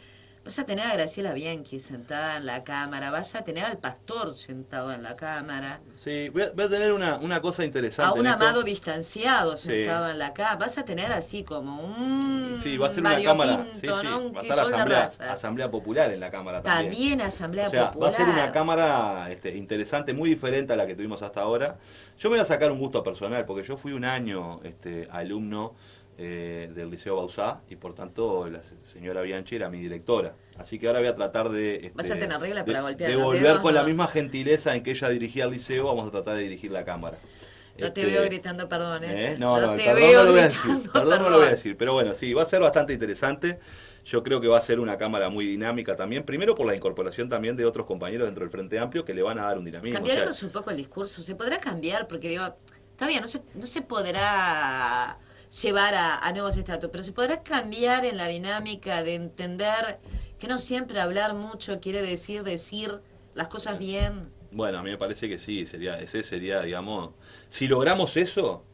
Vas a tener a Graciela Bianchi sentada en la cámara, vas a tener al pastor sentado en la cámara, Sí, voy a tener una cosa a interesante un en esto. amado distanciado Sí. sentado en la cámara, vas a tener así como un Sí, va a ser una cámara, sí, variopinto, sí, ¿no? Un va a estar crisol de raza. asamblea popular en la cámara también. También asamblea O sea, popular. va a ser una cámara interesante, muy diferente a la que tuvimos hasta ahora. Yo me voy a sacar un gusto personal, porque yo fui un año alumno del Liceo Bauzá, y por tanto la señora Bianchi era mi directora. Así que ahora voy a tratar de... Vas a tener regla para golpear de los volver dedos, con la ¿no? misma gentileza en que ella dirigía el liceo, vamos a tratar de dirigir la cámara. No te veo gritando perdón, ¿eh? No, el te perdón veo no lo voy a decir, gritando perdón no lo voy a decir, pero bueno, sí, va a ser bastante interesante. Yo creo que va a ser una cámara muy dinámica también, primero por la incorporación también de otros compañeros dentro del Frente Amplio que le van a dar un dinamismo. Cambiaremos o sea, un poco el discurso, se podrá cambiar, porque digo, está bien, no se podrá llevar a nuevos estatus, pero se podrá cambiar en la dinámica de entender que no siempre hablar mucho quiere decir las cosas bien. bueno, a mí me parece que sí, ese sería, digamos, si logramos eso,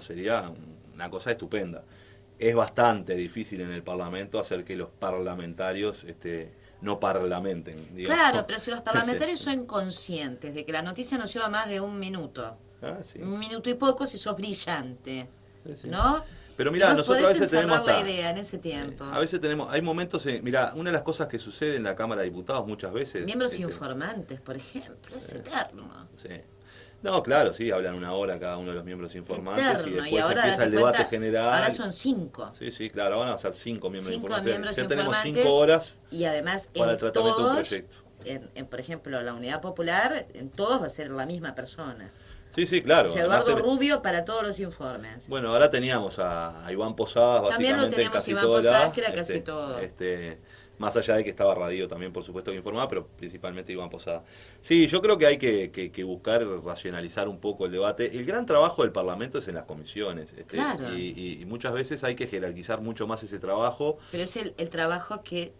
sería una cosa estupenda. Es bastante difícil en el Parlamento hacer que los parlamentarios no parlamenten, digamos. Claro, pero si los parlamentarios son conscientes de que la noticia no lleva más de un minuto, Sí. un minuto y poco si sos brillante, Sí, sí. ¿no? Pero mira, Y vos nosotros a podés veces tenemos encerrar hasta... la idea en ese tiempo. A veces hay momentos, mira, una de las cosas que sucede en la Cámara de Diputados muchas veces... Miembros informantes, por ejemplo, es eterno. Sí. No, claro, sí, hablan una hora cada uno de los miembros informantes Eterno, y y después ahora empieza date el debate cuenta, general. ahora son 5. Sí, sí, claro, van a ser 5 miembros Cinco informantes. miembros Ya tenemos informantes, 5 horas y además para el en tratamiento de un todos, proyecto. por ejemplo, la Unidad Popular, en todos va a ser la misma persona. Sí, sí, claro. O sea, Eduardo Además, Rubio para todos los informes. bueno, ahora teníamos a Iván Posadas, También lo básicamente, en teníamos casi Iván todos Posadas, lados. que era casi todo. Más allá de que estaba Radio también, por supuesto, que informaba, pero principalmente Iván Posadas. Sí, yo creo que hay que buscar racionalizar un poco el debate. El gran trabajo del Parlamento es en las comisiones. Claro. Y muchas veces hay que jerarquizar mucho más ese trabajo. Pero es el trabajo que,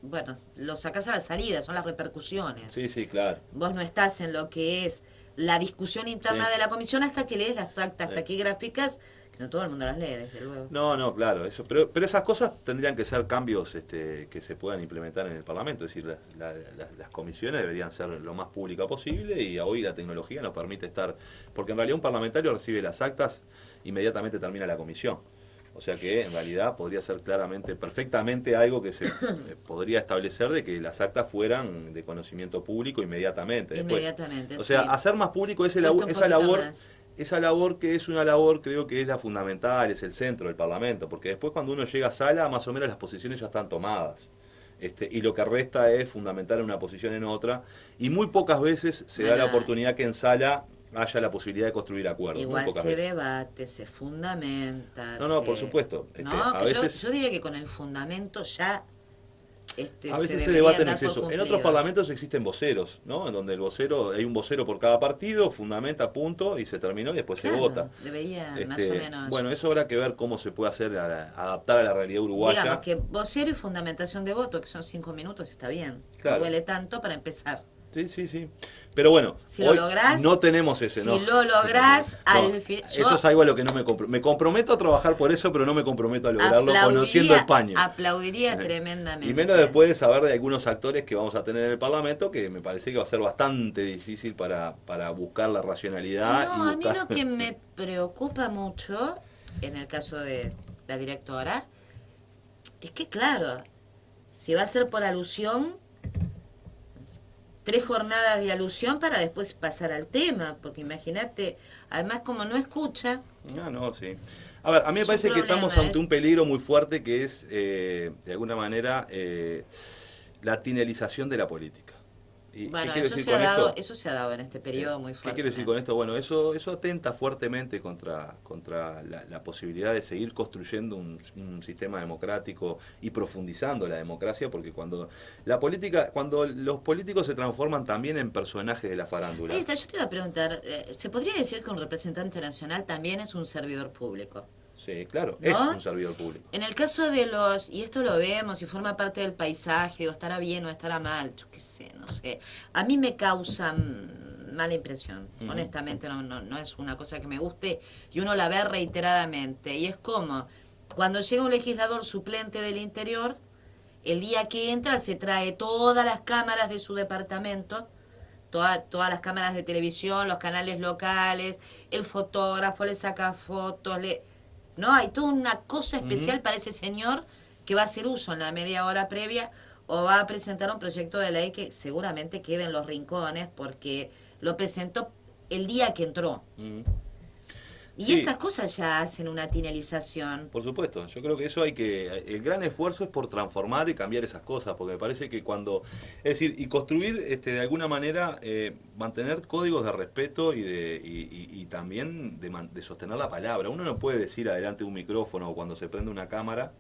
bueno, lo sacás a la salida, son las repercusiones. Sí, sí, claro. Vos no estás en lo que es la discusión interna Sí. de la comisión hasta que lees las actas, hasta Sí. que gráficas, que no todo el mundo las lee, desde luego. No, claro, eso, pero esas cosas tendrían que ser cambios que se puedan implementar en el Parlamento, es decir, las comisiones deberían ser lo más pública posible y hoy la tecnología nos permite estar, porque en realidad un parlamentario recibe las actas, inmediatamente termina la comisión, o sea que en realidad podría ser perfectamente algo que se podría establecer de que las actas fueran de conocimiento público inmediatamente. Después, Inmediatamente, o sea, sí. hacer más público Cuesta un esa poquito labor. más. Esa labor que es una labor, creo que es la fundamental, es el centro del Parlamento, porque después cuando uno llega a sala, más o menos las posiciones ya están tomadas. Y lo que resta es fundamentar una posición en otra, y muy pocas veces se da la Bueno, oportunidad que en sala haya la posibilidad de construir acuerdos. Muy Igual pocas se veces. debate, se fundamenta. No, por supuesto. No, A que veces, yo diría que con el fundamento ya a veces se deberían debate en dar por exceso. En otros cumplidos. parlamentos existen voceros, ¿no? En donde hay un vocero por cada partido, fundamenta, punto, y se terminó y después Claro, se vota. deberían, más o menos. Bueno, eso habrá que ver cómo se puede hacer, adaptar a la realidad uruguaya. Digamos que vocero y fundamentación de voto, que son 5 minutos, está bien. Claro. No duele tanto para empezar. Sí, sí, sí. Pero bueno, Si lo hoy lográs, no tenemos ese, si ¿no? lo lográs, al fin. Eso es algo a lo que no me comprometo. Me comprometo a trabajar por eso, pero no me comprometo a lograrlo conociendo España. Aplaudiría tremendamente. Y menos después de saber de algunos actores que vamos a tener en el Parlamento, que me parece que va a ser bastante difícil para buscar la racionalidad. No, y a mí buscar... lo que me preocupa mucho, en el caso de la directora, es que claro, si va a ser por alusión, 3 jornadas de alusión para después pasar al tema, porque imagínate, además como no escucha. No, sí. A ver, a mí me Es un parece que problema, estamos ante un peligro muy fuerte que es, de alguna manera, la tinelización de la política. ¿Y qué Bueno, quiero decir con esto? eso se ha dado en este periodo muy ¿Qué quiero decir fuertemente. con esto? Bueno, eso atenta fuertemente contra la posibilidad de seguir construyendo un sistema democrático y profundizando la democracia, porque cuando los políticos se transforman también en personajes de la Ahí farándula. está, yo te iba a preguntar, ¿se podría decir que un representante nacional también es un servidor público? Sí, claro, es un ¿No? servidor público. En el caso de los, y esto lo vemos y forma parte del paisaje, digo, estará bien o estará mal, yo qué sé, no sé. A mí me causa mala impresión, Ujú. honestamente, no es una cosa que me guste y uno la ve reiteradamente. Y es como, cuando llega un legislador suplente del interior, el día que entra se trae todas las cámaras de su departamento, todas las cámaras de televisión, los canales locales, el fotógrafo le saca fotos, no, hay toda una cosa Ujú. especial para ese señor que va a hacer uso en la media hora previa o va a presentar un proyecto de ley que seguramente quede en los rincones porque lo presentó el día que entró. Ujú. Y Sí, esas cosas ya hacen una tinelización. por supuesto, yo creo que el gran esfuerzo es por transformar y cambiar esas cosas, porque me parece que es decir, y construir de alguna manera, mantener códigos de respeto y también de sostener la palabra. Uno no puede decir adelante de un micrófono o cuando se prende una cámara,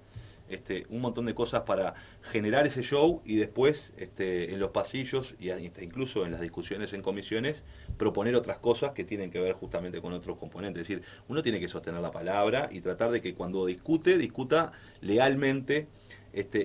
un montón de cosas para generar ese show y después en los pasillos y incluso en las discusiones en comisiones proponer otras cosas que tienen que ver justamente con otros componentes. Es decir, uno tiene que sostener la palabra y tratar de que cuando discuta lealmente,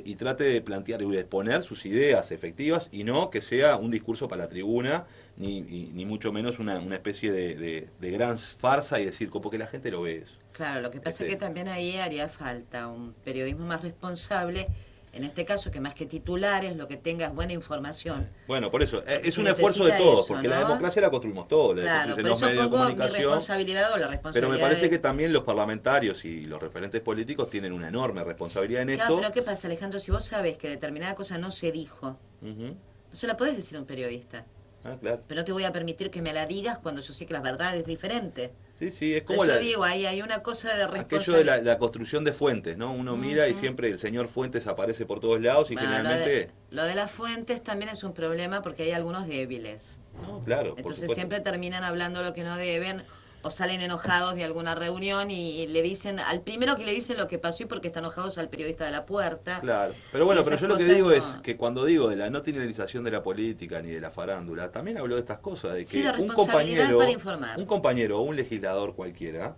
y trate de plantear y de exponer sus ideas efectivas y no que sea un discurso para la tribuna, ni mucho menos una especie de gran farsa y decir, porque la gente lo ve eso. Claro, lo que pasa es que Este, también ahí haría falta un periodismo más responsable, en este caso que más que titulares, lo que tenga es buena información. bueno, por eso, Porque es se un esfuerzo de necesita todos, eso, porque la ¿no? democracia la construimos todos, la Claro, construyen por los eso medios de pongo mi comunicación, responsabilidad o la pero me responsabilidad parece que de... también los parlamentarios y los referentes políticos tienen una enorme responsabilidad en Claro, esto. pero ¿qué pasa, Alejandro? Si vos sabés que determinada cosa no se dijo, Ujú. no se la podés decir a un periodista. Ah, claro. Pero no te voy a permitir que me la digas cuando yo sé que la verdad es diferente. Sí, sí, es como Entonces yo digo, ahí hay una cosa de aquello de responsabilidad. la construcción de fuentes, ¿no? Uno mira y siempre el señor Fuentes aparece por todos lados y Bueno, generalmente... lo de las fuentes también es un problema porque hay algunos débiles. No, claro, por Entonces supuesto. siempre terminan hablando lo que no deben o salen enojados de alguna reunión y le dicen al primero que le dicen lo que pasó y porque están enojados al periodista de la puerta. Claro, pero Y bueno, pero esas yo lo que cosas digo es no... que cuando digo de la no tineralización de la política ni de la farándula, también hablo de estas cosas, de Sí, la que responsabilidad para informar. un compañero o un legislador cualquiera,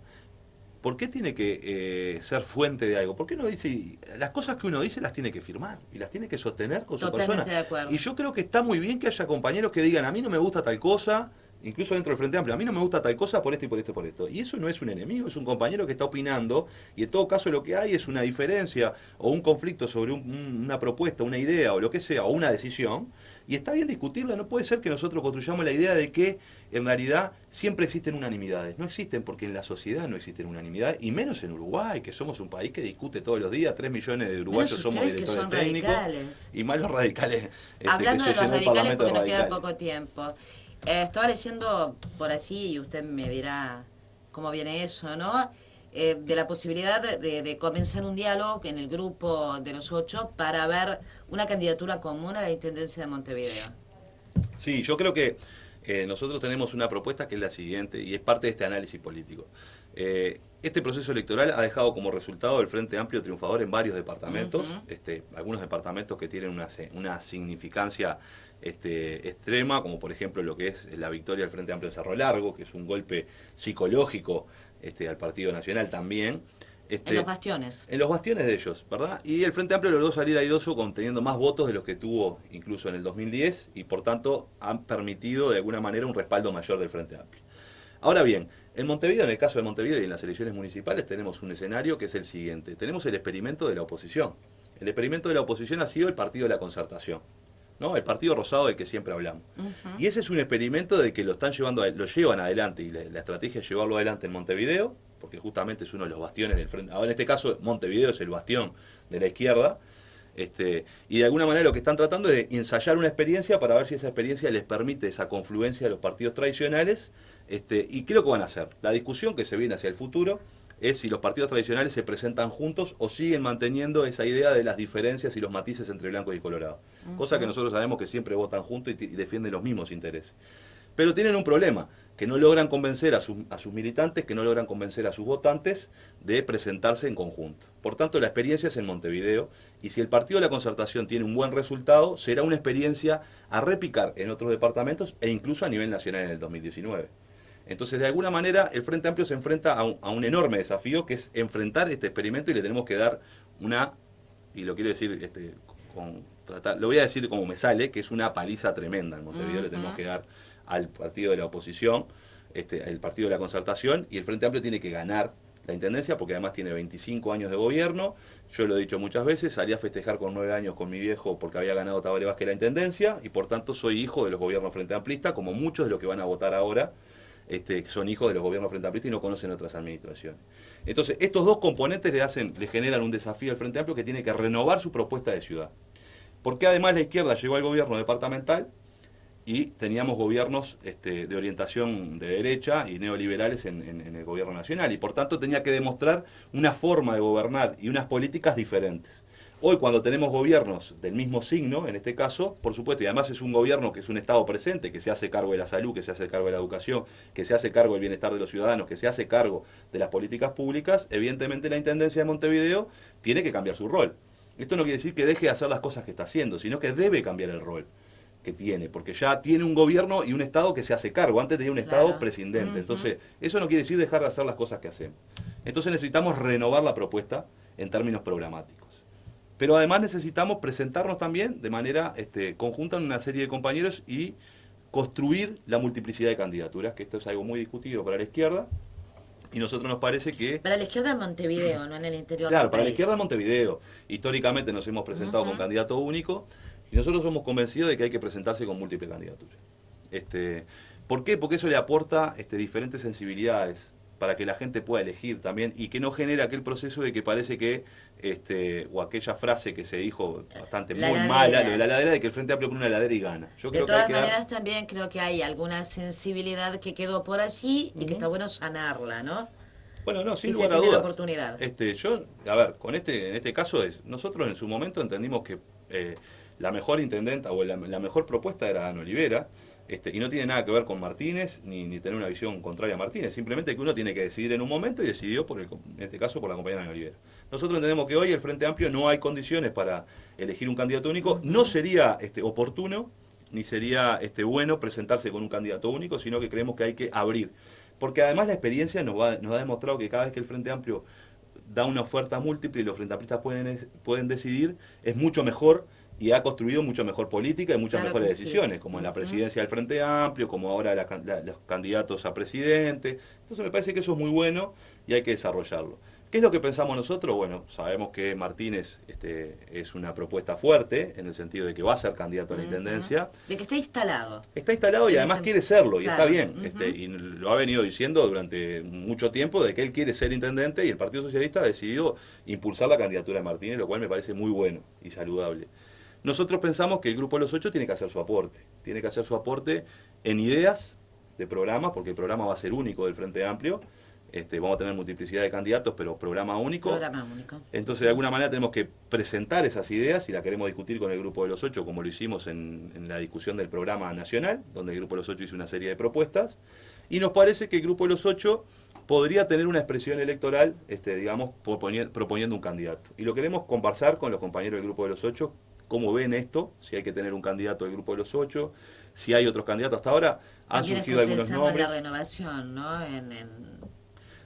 ¿por qué tiene que ser fuente de algo? ¿Por qué no dice, las cosas que uno dice las tiene que firmar y las tiene que sostener con su persona? Totalmente de acuerdo. Y yo creo que está muy bien que haya compañeros que digan, a mí no me gusta tal cosa, incluso dentro del Frente Amplio, a mí no me gusta tal cosa por esto y por esto y por esto. Y eso no es un enemigo, es un compañero que está opinando y en todo caso lo que hay es una diferencia o un conflicto sobre una propuesta, una idea o lo que sea, o una decisión. Y está bien discutirla, no puede ser que nosotros construyamos la idea de que en realidad siempre existen unanimidades. No existen porque en la sociedad no existen unanimidades, y menos en Uruguay, que somos un país que discute todos los días, 3 millones de Menos uruguayos somos ustedes que directores son técnicos, radicales. y más los radicales que Hablando se de los llenó el radicales, Parlamento de porque nos queda radicales. poco tiempo. Estaba leyendo por así, y usted me dirá cómo viene eso, ¿no? De la posibilidad de comenzar un diálogo en el grupo de los 8 para ver una candidatura común a la Intendencia de Montevideo. Sí, yo creo que nosotros tenemos una propuesta que es la siguiente y es parte de este análisis político. Este proceso electoral ha dejado como resultado el Frente Amplio triunfador en varios departamentos, Ujú. algunos departamentos que tienen una significancia extrema, como por ejemplo lo que es la victoria del Frente Amplio de Cerro Largo, que es un golpe psicológico al Partido Nacional también. En los bastiones. En los bastiones de ellos, ¿verdad? Y el Frente Amplio logró salir airoso teniendo más votos de los que tuvo incluso en el 2010 y por tanto han permitido de alguna manera un respaldo mayor del Frente Amplio. Ahora bien, en Montevideo, en el caso de Montevideo y en las elecciones municipales tenemos un escenario que es el siguiente. Tenemos el experimento de la oposición. El experimento de la oposición ha sido el partido de la concertación, ¿no? El partido rosado del que siempre hablamos. Ujú. Y ese es un experimento de que lo llevan adelante y la estrategia es llevarlo adelante en Montevideo, porque justamente es uno de los bastiones del frente. Ahora en este caso Montevideo es el bastión de la izquierda. Y de alguna manera lo que están tratando es de ensayar una experiencia para ver si esa experiencia les permite esa confluencia de los partidos tradicionales. Y creo que van a hacer. La discusión que se viene hacia el futuro es si los partidos tradicionales se presentan juntos o siguen manteniendo esa idea de las diferencias y los matices entre blancos y colorados. Cosa que nosotros sabemos que siempre votan juntos y defienden los mismos intereses. Pero tienen un problema, que no logran convencer a sus militantes, que no logran convencer a sus votantes de presentarse en conjunto. Por tanto, la experiencia es en Montevideo, y si el Partido de la Concertación tiene un buen resultado, será una experiencia a replicar en otros departamentos e incluso a nivel nacional en el 2019. Entonces, de alguna manera, el Frente Amplio se enfrenta a un enorme desafío, que es enfrentar este experimento, y le tenemos que dar una, y lo quiero decir lo voy a decir como me sale, que es una paliza tremenda. En Montevideo le tenemos que dar al partido de la oposición, el partido de la Concertación, y el Frente Amplio tiene que ganar la Intendencia, porque además tiene 25 años de gobierno. Yo lo he dicho muchas veces, salí a festejar con 9 años con mi viejo porque había ganado Tabaré Vázquez la Intendencia, y por tanto soy hijo de los gobiernos Frente Amplista, como muchos de los que van a votar ahora son hijos de los gobiernos Frente Amplista y no conocen otras administraciones. Entonces, estos dos componentes le generan un desafío al Frente Amplio, que tiene que renovar su propuesta de ciudad. Porque además la izquierda llegó al gobierno departamental y teníamos gobiernos de orientación de derecha y neoliberales en el gobierno nacional, y por tanto tenía que demostrar una forma de gobernar y unas políticas diferentes. Hoy, cuando tenemos gobiernos del mismo signo, en este caso, por supuesto, y además es un gobierno que es un Estado presente, que se hace cargo de la salud, que se hace cargo de la educación, que se hace cargo del bienestar de los ciudadanos, que se hace cargo de las políticas públicas, evidentemente la Intendencia de Montevideo tiene que cambiar su rol. Esto no quiere decir que deje de hacer las cosas que está haciendo, sino que debe cambiar el rol que tiene, porque ya tiene un gobierno y un Estado que se hace cargo. Antes tenía un Estado presidente. Entonces, eso no quiere decir dejar de hacer las cosas que hacemos. Entonces necesitamos renovar la propuesta en términos programáticos. Pero además necesitamos presentarnos también de manera conjunta en una serie de compañeros y construir la multiplicidad de candidaturas, que esto es algo muy discutido para la izquierda, y nosotros nos parece que... Para la izquierda en Montevideo, no en el interior del Claro, para la país. izquierda en Montevideo. Históricamente nos hemos presentado con candidato único, y nosotros somos convencidos de que hay que presentarse con múltiples candidaturas. ¿Por qué? Porque eso le aporta diferentes sensibilidades para que la gente pueda elegir también, y que no genere aquel proceso de que parece que, o aquella frase que se dijo bastante muy mala, lo de la heladera, de que el Frente Amplio pone una heladera y gana. Yo de creo todas que hay que maneras, también creo que hay alguna sensibilidad que quedó por allí y que está bueno sanarla, ¿no? Bueno, no, sin si lugar se a tiene la dudas. oportunidad. A ver, en este caso nosotros en su momento entendimos que la mejor intendenta o la mejor propuesta era Ana Olivera, y no tiene nada que ver con Martínez, ni tener una visión contraria a Martínez, simplemente que uno tiene que decidir en un momento, y decidió, en este caso, por la compañera Ana Olivera. Nosotros entendemos que hoy el Frente Amplio no hay condiciones para elegir un candidato único. No sería oportuno, ni sería bueno presentarse con un candidato único, sino que creemos que hay que abrir. Porque además la experiencia nos ha demostrado que cada vez que el Frente Amplio da una oferta múltiple y los frente amplistas pueden decidir, es mucho mejor, y ha construido mucho mejor política y muchas mejores decisiones, como en la presidencia del Frente Amplio, como ahora los candidatos a presidente. Entonces me parece que eso es muy bueno y hay que desarrollarlo. ¿Qué es lo que pensamos nosotros? Bueno, sabemos que Martínez es una propuesta fuerte, en el sentido de que va a ser candidato a la Intendencia. De que está instalado. Está instalado y además quiere serlo, y está bien. Y lo ha venido diciendo durante mucho tiempo, de que él quiere ser intendente, y el Partido Socialista ha decidido impulsar la candidatura de Martínez, lo cual me parece muy bueno y saludable. Nosotros pensamos que el Grupo de los Ocho tiene que hacer su aporte. Tiene que hacer su aporte en ideas de programas, porque el programa va a ser único del Frente Amplio. Vamos a tener multiplicidad de candidatos, pero programa único. Programa único. Entonces, de alguna manera tenemos que presentar esas ideas, y la queremos discutir con el Grupo de los Ocho, como lo hicimos en la discusión del programa nacional, donde el Grupo de los Ocho hizo una serie de propuestas. Y nos parece que el Grupo de los Ocho podría tener una expresión electoral, digamos, proponiendo un candidato. Y lo queremos conversar con los compañeros del Grupo de los Ocho, cómo ven esto, si hay que tener un candidato del Grupo de los Ocho, si hay otros candidatos. Hasta ahora han surgido algunos nombres. En la renovación, ¿no?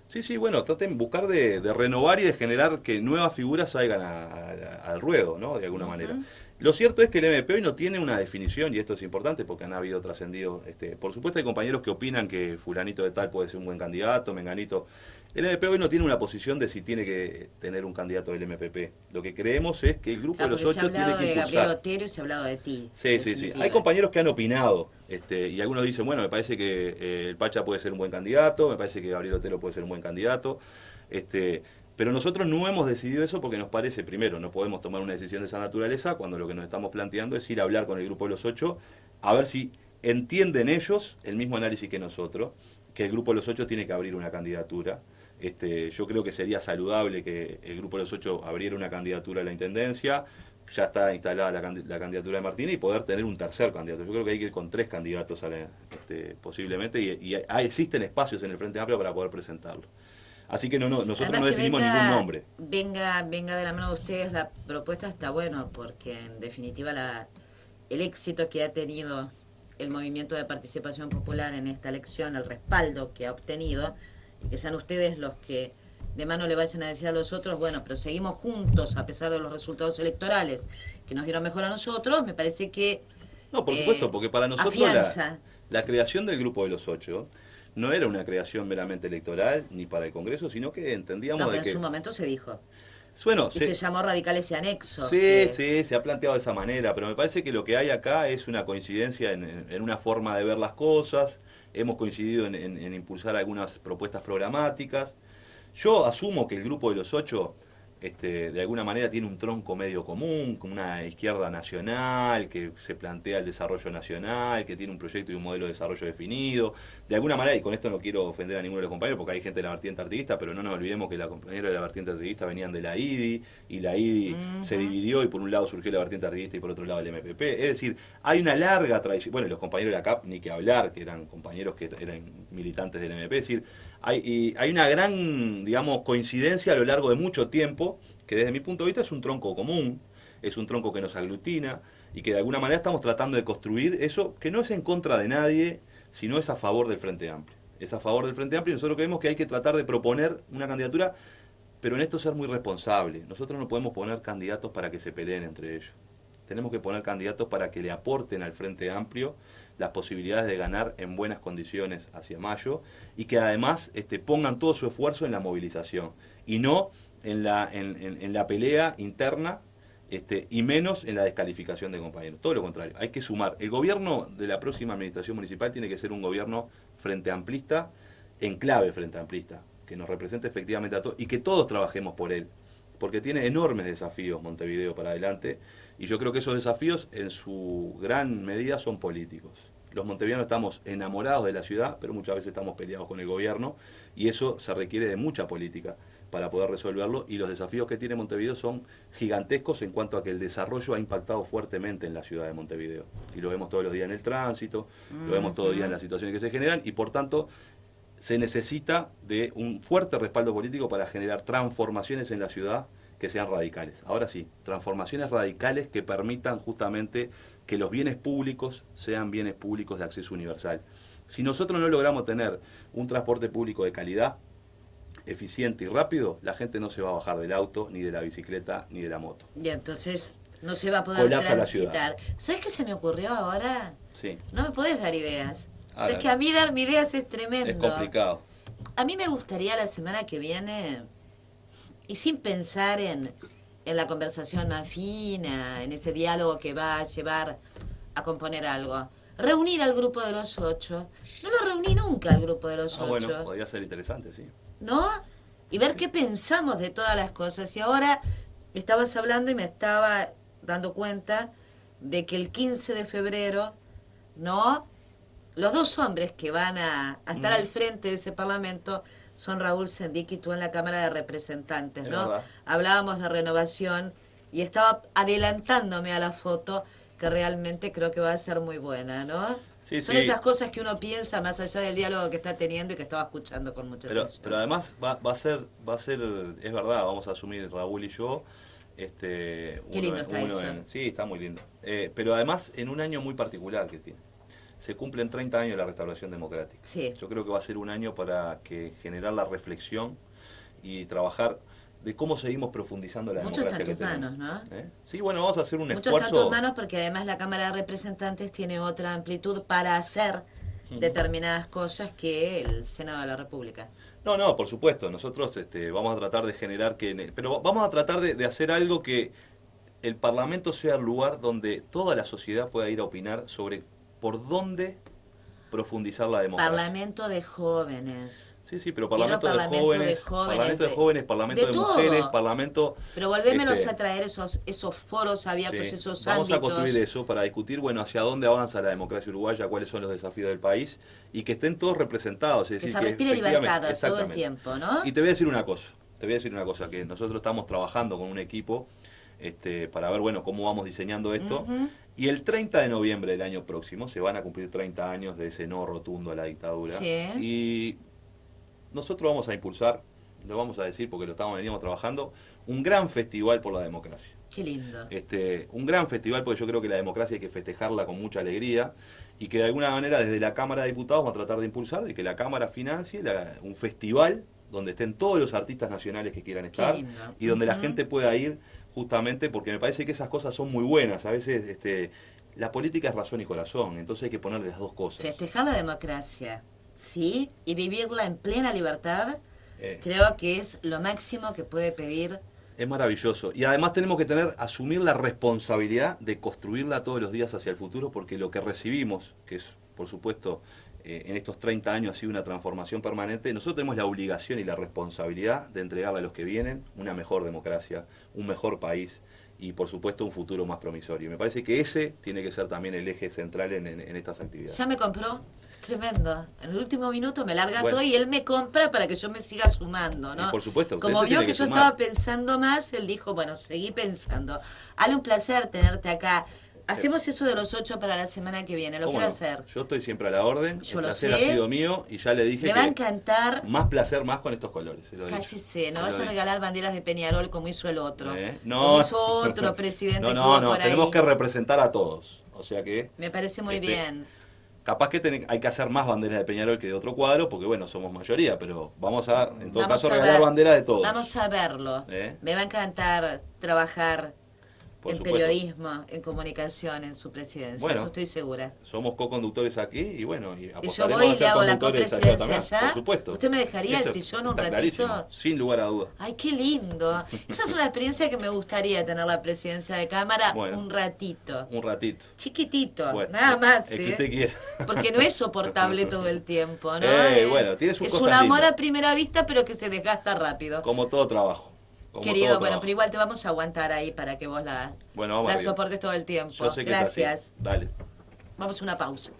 Sí, bueno, traten de buscar de renovar y de generar que nuevas figuras salgan al ruedo, ¿no? De alguna manera. Lo cierto es que el MP hoy no tiene una definición, y esto es importante porque han habido trascendidos. Por supuesto hay compañeros que opinan que fulanito de tal puede ser un buen candidato, menganito. El MP hoy no tiene una posición de si tiene que tener un candidato del MPP. Lo que creemos es que el Grupo de los Ocho tiene que impulsar. Se ha hablado de Gabriel Otero y se ha hablado de ti. Sí. Hay compañeros que han opinado, y algunos dicen, bueno, me parece que el Pacha puede ser un buen candidato, me parece que Gabriel Otero puede ser un buen candidato. Pero nosotros no hemos decidido eso porque nos parece, primero, no podemos tomar una decisión de esa naturaleza cuando lo que nos estamos planteando es ir a hablar con el Grupo de los Ocho, a ver si entienden ellos el mismo análisis que nosotros, que el Grupo de los Ocho tiene que abrir una candidatura, Yo creo que sería saludable que el Grupo de los Ocho abriera una candidatura a la Intendencia. Ya está instalada la candidatura de Martínez, y poder tener un tercer candidato. Yo creo que hay que ir con 3 candidatos posiblemente, y existen espacios en el Frente Amplio para poder presentarlo. Así que nosotros Además no que definimos ningún nombre. venga de la mano de ustedes, la propuesta está bueno, porque en definitiva el éxito que ha tenido el movimiento de participación popular en esta elección, el respaldo que ha obtenido, y que sean ustedes los que de mano le vayan a decir a los otros, bueno, pero seguimos juntos a pesar de los resultados electorales que nos dieron mejor a nosotros, me parece que No, por supuesto, porque para nosotros afianza. la creación del Grupo de los Ocho no era una creación meramente electoral ni para el Congreso, sino que entendíamos No, pero de en que... su momento se dijo. Bueno, Y se llamó radicales y anexos. sí, sí, se ha planteado de esa manera, pero me parece que lo que hay acá es una coincidencia en una forma de ver las cosas. Hemos coincidido en impulsar algunas propuestas programáticas. Yo asumo que el Grupo de los Ocho, de alguna manera, tiene un tronco medio común, con una izquierda nacional que se plantea el desarrollo nacional, que tiene un proyecto y un modelo de desarrollo definido. De alguna manera, y con esto no quiero ofender a ninguno de los compañeros, porque hay gente de la vertiente artiguista, pero no nos olvidemos que los compañeros de la vertiente artiguista venían de la IDI, y la IDI se dividió, y por un lado surgió la vertiente artiguista y por otro lado el MPP. Es decir, hay una larga tradición. Bueno, y los compañeros de la CAP, ni que hablar, que eran compañeros que eran militantes del MPP. Es decir, hay una gran, digamos, coincidencia a lo largo de mucho tiempo, que desde mi punto de vista es un tronco común, es un tronco que nos aglutina, y que de alguna manera estamos tratando de construir eso que no es en contra de nadie, sino es a favor del Frente Amplio. Es a favor del Frente Amplio, y nosotros creemos que hay que tratar de proponer una candidatura, pero en esto ser muy responsable. Nosotros no podemos poner candidatos para que se peleen entre ellos. Tenemos que poner candidatos para que le aporten al Frente Amplio las posibilidades de ganar en buenas condiciones hacia mayo, y que además pongan todo su esfuerzo en la movilización y no en la pelea interna, y menos en la descalificación de compañeros. Todo lo contrario, hay que sumar. El gobierno de la próxima administración municipal tiene que ser un gobierno frente amplista, en clave frente amplista, que nos represente efectivamente a todos y que todos trabajemos por él, porque tiene enormes desafíos Montevideo para adelante, y yo creo que esos desafíos en su gran medida son políticos. Los montevideanos estamos enamorados de la ciudad, pero muchas veces estamos peleados con el gobierno, y eso se requiere de mucha política para poder resolverlo, y los desafíos que tiene Montevideo son gigantescos en cuanto a que el desarrollo ha impactado fuertemente en la ciudad de Montevideo, y lo vemos todos los días en el tránsito, lo vemos todos los días en las situaciones que se generan, y por tanto se necesita de un fuerte respaldo político para generar transformaciones en la ciudad que sean radicales. Ahora sí, transformaciones radicales que permitan justamente que los bienes públicos sean bienes públicos de acceso universal. Si nosotros no logramos tener un transporte público de calidad, eficiente y rápido, la gente no se va a bajar del auto, ni de la bicicleta, ni de la moto. Y entonces no se va a poder Colapsa transitar. ¿Sabes qué se me ocurrió ahora? Sí. No me podés dar ideas. Ahora, Es que a mí darme ideas es tremendo. es complicado. A mí me gustaría la semana que viene, y sin pensar en la conversación más fina, en ese diálogo que va a llevar a componer algo, reunir al Grupo de los Ocho. No lo reuní nunca al Grupo de los Ocho. Bueno, podría ser interesante, sí. ¿No? Y ver qué pensamos de todas las cosas. Y ahora estabas hablando y me estaba dando cuenta de que el 15 de febrero, ¿no? Los dos hombres que van a estar al frente de ese parlamento son Raúl Sendic y tú en la Cámara de Representantes, Es ¿no? verdad. Hablábamos de renovación y estaba adelantándome a la foto, que realmente creo que va a ser muy buena, ¿no? Sí, Son sí. esas cosas que uno piensa más allá del diálogo que está teniendo y que estaba escuchando con mucha atención. Pero además va a ser, es verdad, vamos a asumir Raúl y yo. Qué lindo está eso. Sí, está muy lindo. Pero además en un año muy particular que tiene. Se cumplen 30 años de la restauración democrática. Sí. Yo creo que va a ser un año para que generar la reflexión y trabajar de cómo seguimos profundizando la Mucho está democracia en que tus tenemos. manos, ¿no? Sí, bueno, vamos a hacer un Mucho está esfuerzo. en tus manos porque además la Cámara de Representantes tiene otra amplitud para hacer determinadas cosas que el Senado de la República. No, por supuesto. Nosotros vamos a tratar de generar pero vamos a tratar de hacer algo que el Parlamento sea el lugar donde toda la sociedad pueda ir a opinar sobre por dónde profundizar la democracia. Parlamento de jóvenes. Sí, sí, pero Quiero parlamento de jóvenes, parlamento de todo. mujeres, parlamento... Pero volvémelos a traer esos foros abiertos, Sí, esos vamos ámbitos. a construir eso para discutir, bueno, hacia dónde avanza la democracia uruguaya, cuáles son los desafíos del país y que estén todos representados. Es Que decir, se respire libertad todo el tiempo, ¿no? Y te voy a decir una cosa, que nosotros estamos trabajando con un equipo para ver, bueno, cómo vamos diseñando esto. Y el 30 de noviembre del año próximo se van a cumplir 30 años de ese no rotundo a la dictadura. Sí. Y nosotros vamos a impulsar, lo vamos a decir porque veníamos trabajando, un gran festival por la democracia. Qué lindo. Un gran festival porque yo creo que la democracia hay que festejarla con mucha alegría y que de alguna manera desde la Cámara de Diputados vamos a tratar de impulsar de que la Cámara financie un festival donde estén todos los artistas nacionales que quieran estar y donde la gente pueda ir justamente porque me parece que esas cosas son muy buenas. A veces la política es razón y corazón, entonces hay que ponerle las dos cosas. Festejar la democracia, sí, y vivirla en plena libertad, creo que es lo máximo que puede pedir. Es maravilloso. Y además tenemos que asumir la responsabilidad de construirla todos los días hacia el futuro, porque lo que recibimos, que es, por supuesto, en estos 30 años ha sido una transformación permanente, nosotros tenemos la obligación y la responsabilidad de entregarle a los que vienen una mejor democracia, un mejor país y, por supuesto, un futuro más promisorio. Me parece que ese tiene que ser también el eje central en estas actividades. Ya me compró. Tremendo. En el último minuto me larga todo y él me compra para que yo me siga sumando, ¿no? Y por supuesto. Como vio que yo estaba pensando más, él dijo, bueno, seguí pensando. Ale, un placer tenerte acá. Hacemos eso de los 8 para la semana que viene, lo quiero hacer. Yo estoy siempre a la orden, yo el placer ha sido mío y ya le dije me va a encantar. Más placer, más con estos colores. Cállese, no vas a regalar banderas de Peñarol como hizo el otro. No, como hizo otro presidente no, tenemos que representar a todos. O sea que... Me parece muy bien. Capaz que hay que hacer más banderas de Peñarol que de otro cuadro, porque bueno, somos mayoría, pero vamos a, en todo caso, regalar banderas de todos. Vamos a verlo. Me va a encantar trabajar en periodismo, en comunicación, en su presidencia. Bueno, eso estoy segura. Somos co-conductores aquí y bueno, y yo voy y le hago la copresidencia allá. Por supuesto. ¿Usted me dejaría el sillón un ratito? Clarísimo, sin lugar a dudas. Ay, qué lindo. Esa es una experiencia que me gustaría tener la presidencia de Cámara un ratito. Un ratito. Chiquitito, nada más. El que usted quiera. Porque no es soportable todo el tiempo, ¿no? Bueno, tiene sus cosas un amor lindas. A primera vista, pero que se desgasta rápido. Como todo trabajo. Querido, bueno, pero igual te vamos a aguantar ahí para que vos la soportes todo el tiempo. Yo sé que gracias. Dale. Vamos a una pausa.